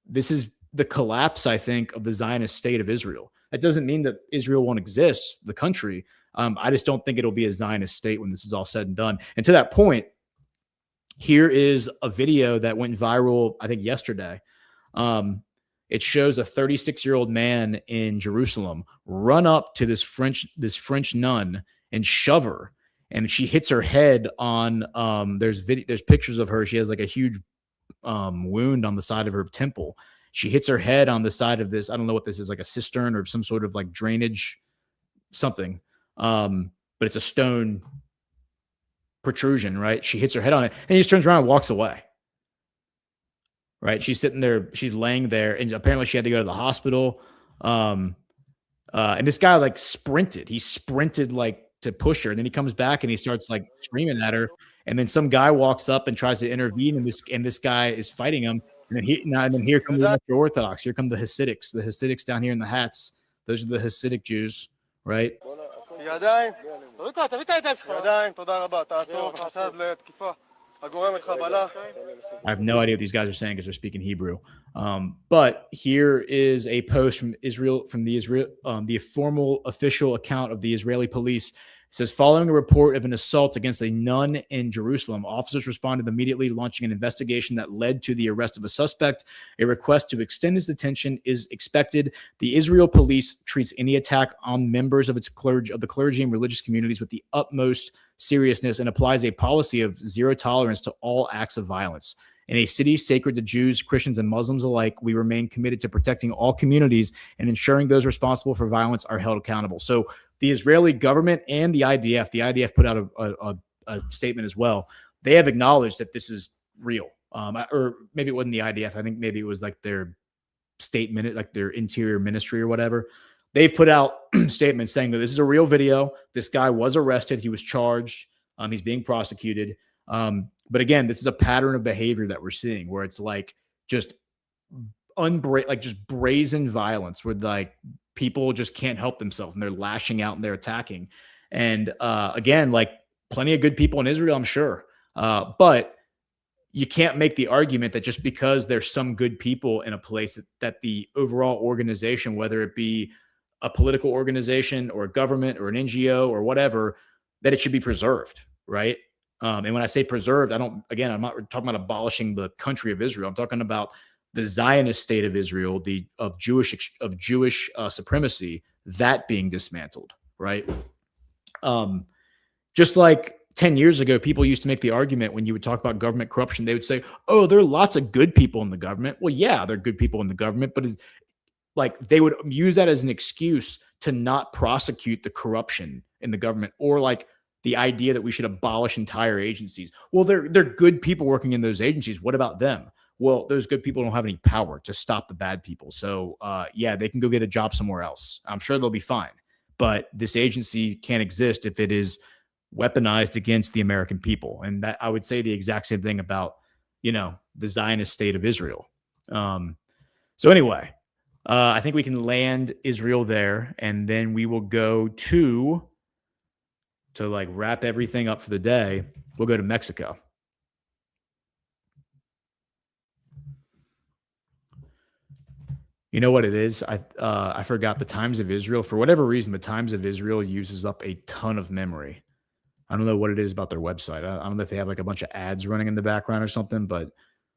this is the collapse, I think, of the Zionist state of Israel. That doesn't mean that Israel won't exist, the country. I just don't think it'll be a Zionist state when this is all said and done. And to that point, here is a video that went viral, I think, yesterday. It shows a 36-year-old man in Jerusalem run up to this French nun and shove her. And she hits her head on, there's pictures of her. She has like a huge wound on the side of her temple. She hits her head on the side of this, I don't know what this is, like a cistern or some sort of like drainage something. But it's a stone protrusion, right? She hits her head on it and he just turns around and walks away. Right? She's sitting there, she's laying there, and apparently she had to go to the hospital. And this guy like sprinted. He sprinted like to push her, and then he comes back and he starts like screaming at her. And then some guy walks up and tries to intervene, and this guy is fighting him. And then here come the Orthodox. Here come the Hasidics. The Hasidics down here in the hats. Those are the Hasidic Jews, right? I have no idea what these guys are saying because they're speaking Hebrew. But here is a post from Israel, from the formal official account of the Israeli police. It says, following a report of an assault against a nun in Jerusalem, officers responded immediately, launching an investigation that led to the arrest of a suspect. A request to extend his detention is expected. The Israel police treats any attack on members of the clergy and religious communities with the utmost seriousness and applies a policy of zero tolerance to all acts of violence. In a city sacred to Jews, Christians, and Muslims alike, we remain committed to protecting all communities and ensuring those responsible for violence are held accountable. So the Israeli government and the IDF put out a statement as well. They have acknowledged that this is real. Or maybe it wasn't the IDF. I think maybe it was like their like their interior ministry or whatever. They've put out statements saying that this is a real video. This guy was arrested. He was charged. He's being prosecuted. But again, this is a pattern of behavior that we're seeing where it's like just just brazen violence where like people just can't help themselves and they're lashing out and they're attacking. And again, like plenty of good people in Israel, I'm sure. But you can't make the argument that just because there's some good people in a place that the overall organization, whether it be a political organization or a government or an NGO or whatever, that it should be preserved, right? And when I say preserved, I'm not talking about abolishing the country of Israel. I'm talking about the Zionist state of Israel, of Jewish supremacy, that being dismantled, right? Just like 10 years ago, people used to make the argument when you would talk about government corruption, they would say, oh, there are lots of good people in the government. Well, yeah, there are good people in the government, but it's like they would use that as an excuse to not prosecute the corruption in the government, or like the idea that we should abolish entire agencies. Well, they're good people working in those agencies. What about them? Well, those good people don't have any power to stop the bad people. So yeah, they can go get a job somewhere else. I'm sure they'll be fine. But this agency can't exist if it is weaponized against the American people. And that I would say the exact same thing about, the Zionist state of Israel. So anyway, I think we can land Israel there, and then we will go to like wrap everything up for the day. We'll go to Mexico. You know what it is? I forgot the Times of Israel. For whatever reason, the Times of Israel uses up a ton of memory. I don't know what it is about their website. I don't know if they have like a bunch of ads running in the background or something, but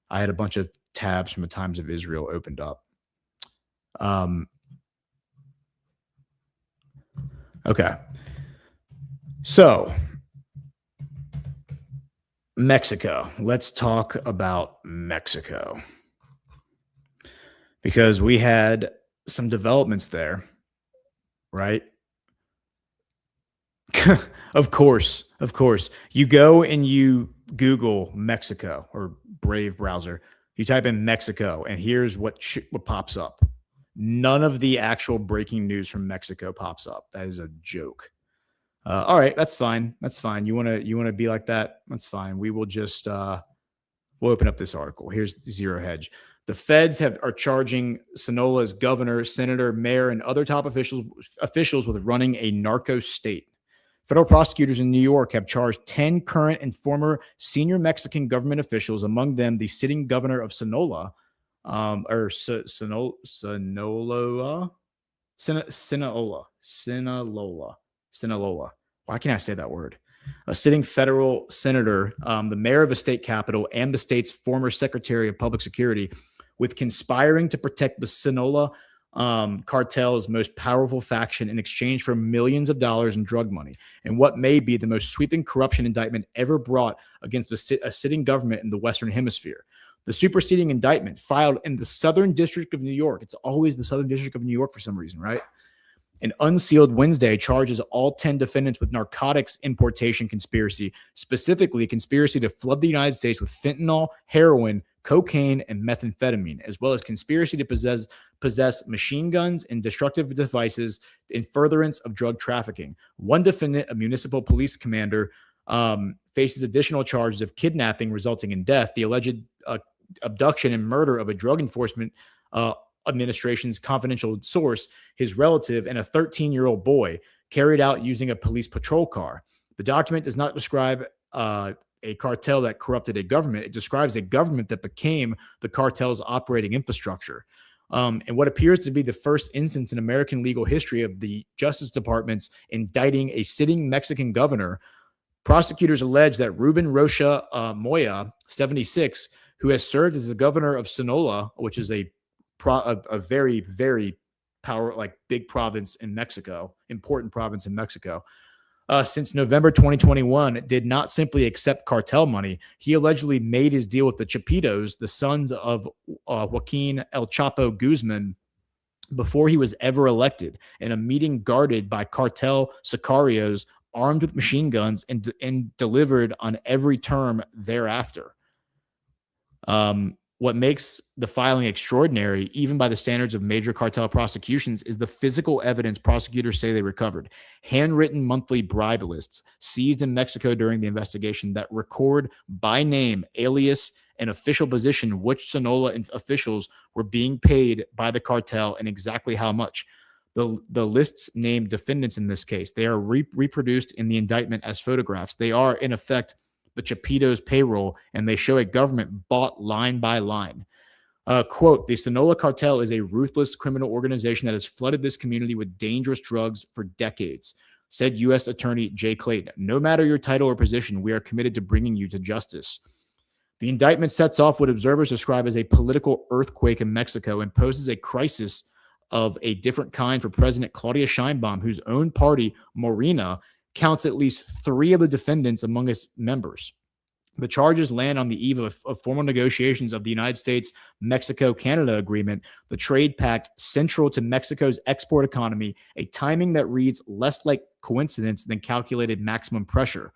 I had a bunch of tabs from the Times of Israel opened up. Okay. So, Mexico. Let's talk about Mexico, because we had some developments there, right? Of course. You go and you Google Mexico, or Brave browser. You type in Mexico, and here's what pops up. None of the actual breaking news from Mexico pops up. That is a joke. All right, that's fine. You want to be like that? That's fine. We will just we'll open up this article. Here's Zero Hedge. The feds are charging Sinaloa's governor, senator, mayor, and other top officials with running a narco state. Federal prosecutors in New York have charged 10 current and former senior Mexican government officials, among them the sitting governor of Sinaloa, Sinaloa. Why can't I say that word? A sitting federal senator, the mayor of a state capital, and the state's former secretary of public security, with conspiring to protect the Sinaloa cartel's most powerful faction in exchange for millions of dollars in drug money, and what may be the most sweeping corruption indictment ever brought against a sitting government in the Western Hemisphere. The superseding indictment filed in the Southern District of New York. It's always the Southern District of New York for some reason, right? An unsealed Wednesday charges all 10 defendants with narcotics importation conspiracy, specifically a conspiracy to flood the United States with fentanyl, heroin, cocaine, and methamphetamine, as well as conspiracy to possess machine guns and destructive devices in furtherance of drug trafficking. One defendant, a municipal police commander, faces additional charges of kidnapping resulting in death, the alleged abduction and murder of a drug enforcement administration's confidential source, his relative, and a 13-year-old boy, carried out using a police patrol car. The document does not describe a cartel that corrupted a government. It describes a government that became the cartel's operating infrastructure. And what appears to be the first instance in American legal history of the Justice Department's indicting a sitting Mexican governor. Prosecutors allege that Ruben Rocha Moya, 76, who has served as the governor of Sinaloa, which is a very, very big province in Mexico, important province in Mexico, since November 2021, did not simply accept cartel money. He allegedly made his deal with the Chapitos, the sons of Joaquin El Chapo Guzman, before he was ever elected, in a meeting guarded by cartel sicarios armed with machine guns and delivered on every term thereafter. What makes the filing extraordinary, even by the standards of major cartel prosecutions, is the physical evidence prosecutors say they recovered. Handwritten monthly bribe lists seized in Mexico during the investigation that record by name, alias, and official position which Sinaloa officials were being paid by the cartel and exactly how much. The lists name defendants in this case. They are reproduced in the indictment as photographs. They are, in effect, the Chapitos payroll, and they show a government bought line by line. Quote, the Sinaloa cartel is a ruthless criminal organization that has flooded this community with dangerous drugs for decades. said U.S. Attorney Jay Clayton. No matter your title or position, we are committed to bringing you to justice. The indictment sets off what observers describe as a political earthquake in Mexico and poses a crisis of a different kind for President Claudia Sheinbaum, whose own party, Morena, counts at least 3 of the defendants among its members. The charges land on the eve of formal negotiations of the United States-Mexico-Canada agreement, the trade pact central to Mexico's export economy, a timing that reads less like coincidence than calculated maximum pressure.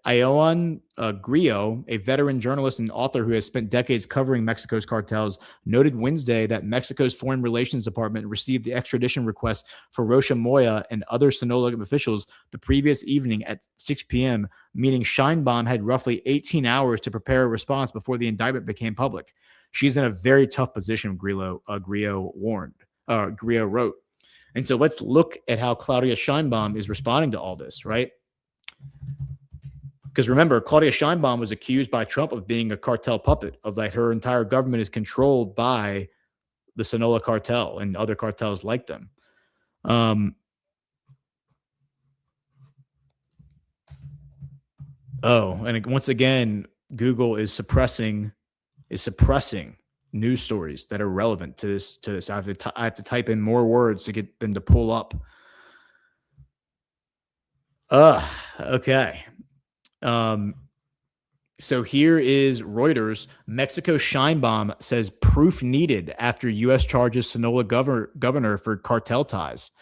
Ioan Grillo, a veteran journalist and author who has spent decades covering Mexico's cartels, noted Wednesday that Mexico's Foreign Relations Department received the extradition request for Rocha Moya and other Sinaloa officials the previous evening at 6 p.m., meaning Sheinbaum had roughly 18 hours to prepare a response before the indictment became public. She's in a very tough position, Grillo wrote. And so let's look at how Claudia Sheinbaum is responding to all this, right? Because remember, Claudia Sheinbaum was accused by Trump of being a cartel puppet, of that her entire government is controlled by the Sinaloa cartel and other cartels like them. And once again, Google is suppressing news stories that are relevant to this. I have to type in more words to get them to pull up. Okay. So here is Reuters. Mexico Sheinbaum says proof needed after U.S. charges Sinaloa governor for cartel ties.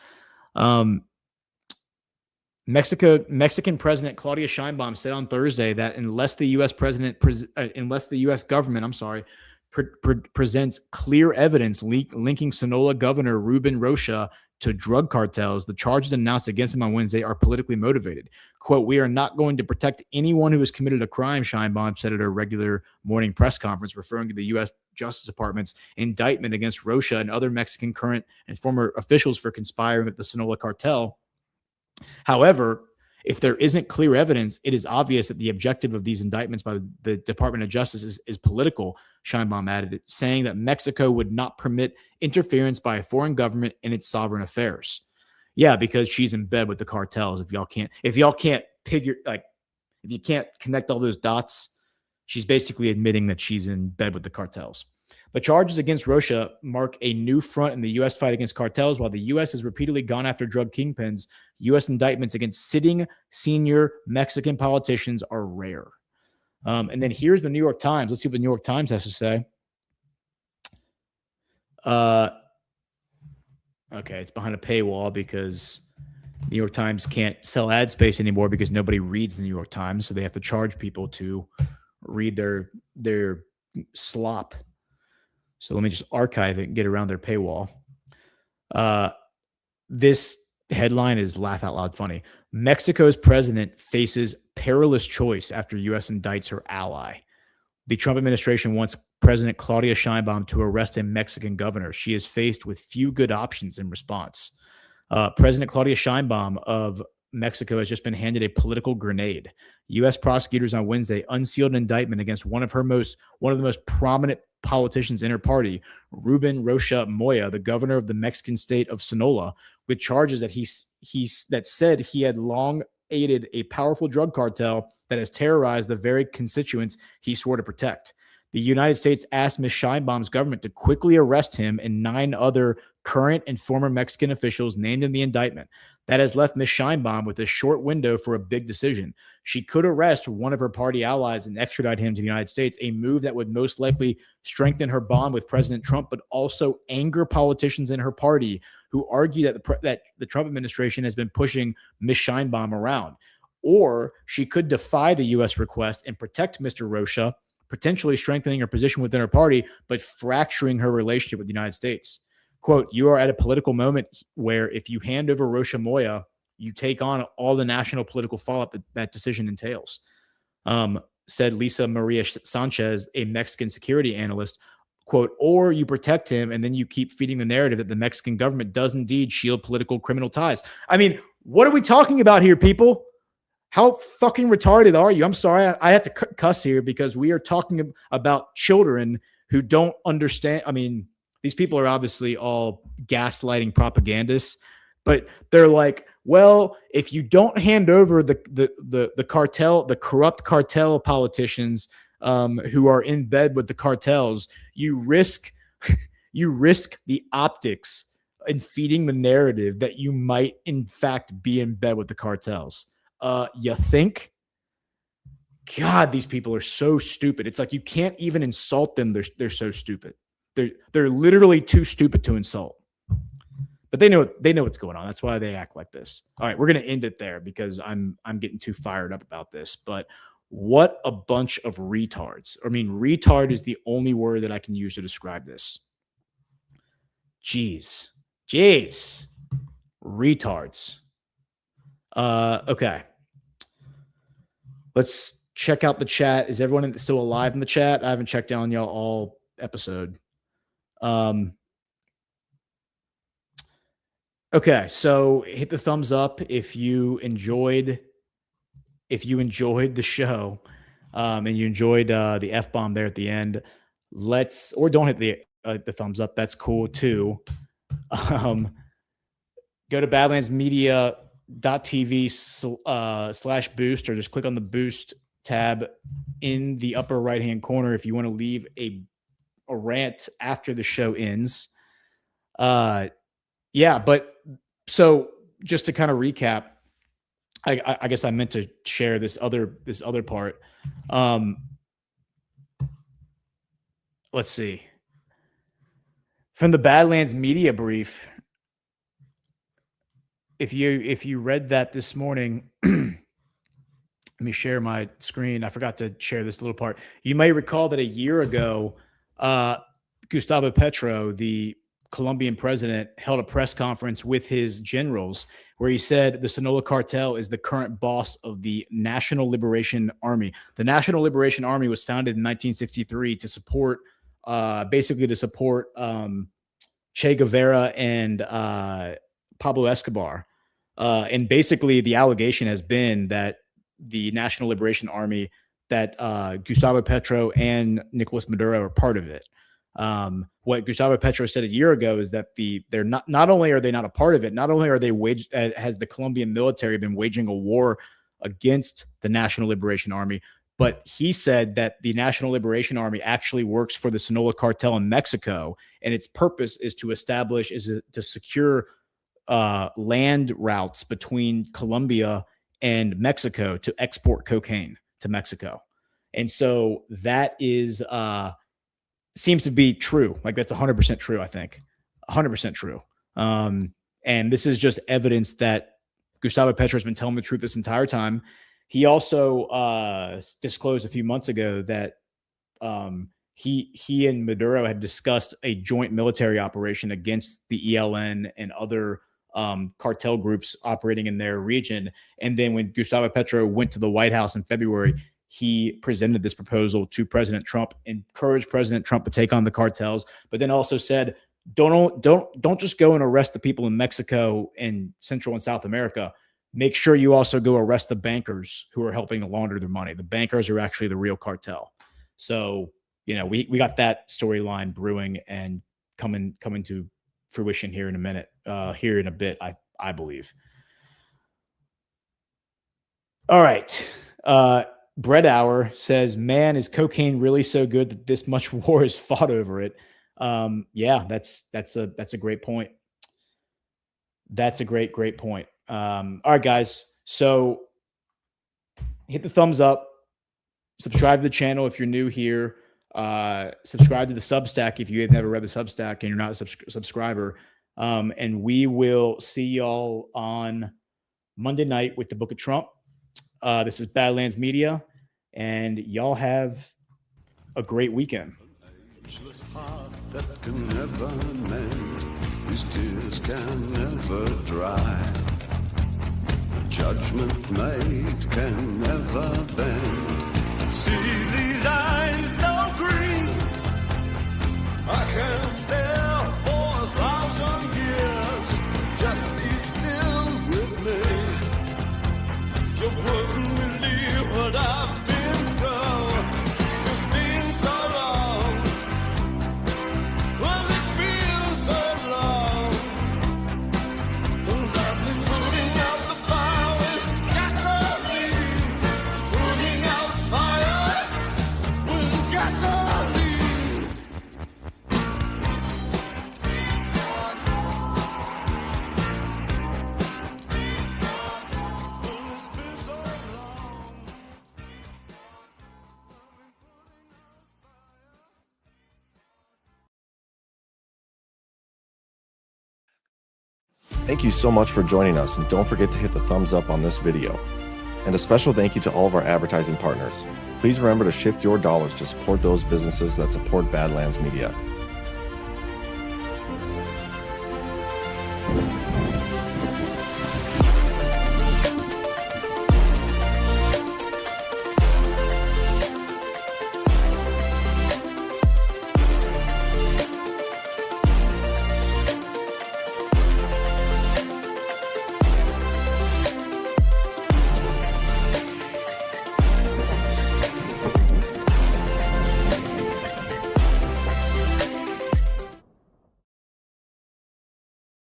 Mexican President Claudia Sheinbaum said on Thursday that unless the U.S. government presents clear evidence linking Sinaloa Governor Ruben Rocha to drug cartels, the charges announced against him on Wednesday are politically motivated. Quote, "We are not going to protect anyone who has committed a crime," Sheinbaum said at a regular morning press conference, referring to the U.S. Justice Department's indictment against Rocha and other Mexican current and former officials for conspiring with the Sinaloa cartel. However, if there isn't clear evidence, it is obvious that the objective of these indictments by the Department of Justice is political, Sheinbaum added, saying that Mexico would not permit interference by a foreign government in its sovereign affairs. Yeah, because she's in bed with the cartels. If you can't connect all those dots, she's basically admitting that she's in bed with the cartels. The charges against Rocha mark a new front in the U.S. fight against cartels. While the U.S. has repeatedly gone after drug kingpins, U.S. indictments against sitting senior Mexican politicians are rare. And then here's the New York Times. Let's see what the New York Times has to say. Okay, it's behind a paywall because New York Times can't sell ad space anymore because nobody reads the New York Times, so they have to charge people to read their slop. So let me just archive it and get around their paywall. This headline is laugh out loud funny. Mexico's president faces perilous choice after U.S. indicts her ally. The Trump administration wants President Claudia Sheinbaum to arrest a Mexican governor. She is faced with few good options in response. President Claudia Sheinbaum of Mexico has just been handed a political grenade. U.S. prosecutors on Wednesday unsealed an indictment against one of the most prominent politicians in her party, Ruben Rocha Moya, the governor of the Mexican state of Sinaloa, with charges that that said he had long aided a powerful drug cartel that has terrorized the very constituents he swore to protect. The United States asked Ms. Sheinbaum's government to quickly arrest him and 9 other current and former Mexican officials named in the indictment. That has left Ms. Sheinbaum with a short window for a big decision. She could arrest one of her party allies and extradite him to the United States, a move that would most likely strengthen her bond with President Trump, but also anger politicians in her party who argue that the Trump administration has been pushing Ms. Sheinbaum around. Or she could defy the U.S. request and protect Mr. Rocha, potentially strengthening her position within her party, but fracturing her relationship with the United States. Quote, "You are at a political moment where if you hand over Rocha Moya, you take on all the national political fallout that decision entails," said Lisa Maria Sanchez, a Mexican security analyst. Quote, "Or you protect him and then you keep feeding the narrative that the Mexican government does indeed shield political criminal ties." I mean, what are we talking about here, people? How fucking retarded are you? I'm sorry, I have to cuss here because we are talking about children who don't understand. I mean, these people are obviously all gaslighting propagandists But they're like, well, if you don't hand over the cartel, the corrupt cartel politicians who are in bed with the cartels, you risk the optics and feeding the narrative that you might in fact be in bed with the cartels. You think? God, these people are so stupid. It's like you can't even insult them. They're so stupid. They're literally too stupid to insult. But they know what's going on. That's why they act like this. All right, we're gonna end it there because I'm getting too fired up about this. But what a bunch of retards. I mean, retard is the only word that I can use to describe this. Jeez. Retards. Okay. Let's check out the chat. Is everyone still alive in the chat? I haven't checked on y'all all episode. Okay, so hit the thumbs up if you enjoyed the show, and you enjoyed the F-bomb there at the end. Or don't hit the thumbs up. That's cool too. Go to badlandsmedia.tv/boost, or just click on the boost tab in the upper right-hand corner if you want to leave a rant after the show ends. Yeah, but so just to kind of recap, I guess I meant to share this other part. Let's see. From the Badlands media brief, if you read that this morning, let me share my screen. I forgot to share this little part. You may recall that a year ago, Gustavo Petro, the Colombian president, held a press conference with his generals where he said the Sinaloa cartel is the current boss of the National Liberation Army. The National Liberation Army was founded in 1963 to support, Che Guevara and Pablo Escobar. And basically the allegation has been that the National Liberation Army, that Gustavo Petro and Nicolas Maduro are part of it. What Gustavo Petro said a year ago is that they're not only are they not a part of it, not only are they has the Colombian military been waging a war against the National Liberation Army, but he said that the National Liberation Army actually works for the Sinaloa cartel in Mexico, and its purpose is to secure land routes between Colombia and Mexico to export cocaine to Mexico. And so that is seems to be true. Like that's 100% true, I think. 100% true. And this is just evidence that Gustavo Petro has been telling the truth this entire time. He also disclosed a few months ago that he and Maduro had discussed a joint military operation against the ELN and other cartel groups operating in their region. And then when Gustavo Petro went to the White House in February, he presented this proposal to President Trump, encouraged President Trump to take on the cartels, but then also said, don't just go and arrest the people in Mexico and Central and South America. Make sure you also go arrest the bankers who are helping to launder their money. The bankers are actually the real cartel. So, we got that storyline brewing and coming to fruition here in a bit, I believe. All right. Bread Hour says, man, is cocaine really so good that this much war is fought over it? Yeah, that's a great point. That's a great point. All right, guys. So hit the thumbs up, subscribe to the channel if you're new here, subscribe to the Substack if you have never read the Substack and you're not a subscriber. And we will see y'all on Monday night with the Book of Trump. This is Badlands Media, and y'all have a great weekend. Ageless heart that can never mend, whose tears can never dry. A judgment made can never bend. See these eyes so green, I can stare for 1,000 years. Just be still with me. You wouldn't believe what I've been through. It's been so long. Well, it's been so long. And Thank you so much for joining us, and don't forget to hit the thumbs up on this video. And a special thank you to all of our advertising partners. Please remember to shift your dollars to support those businesses that support Badlands Media.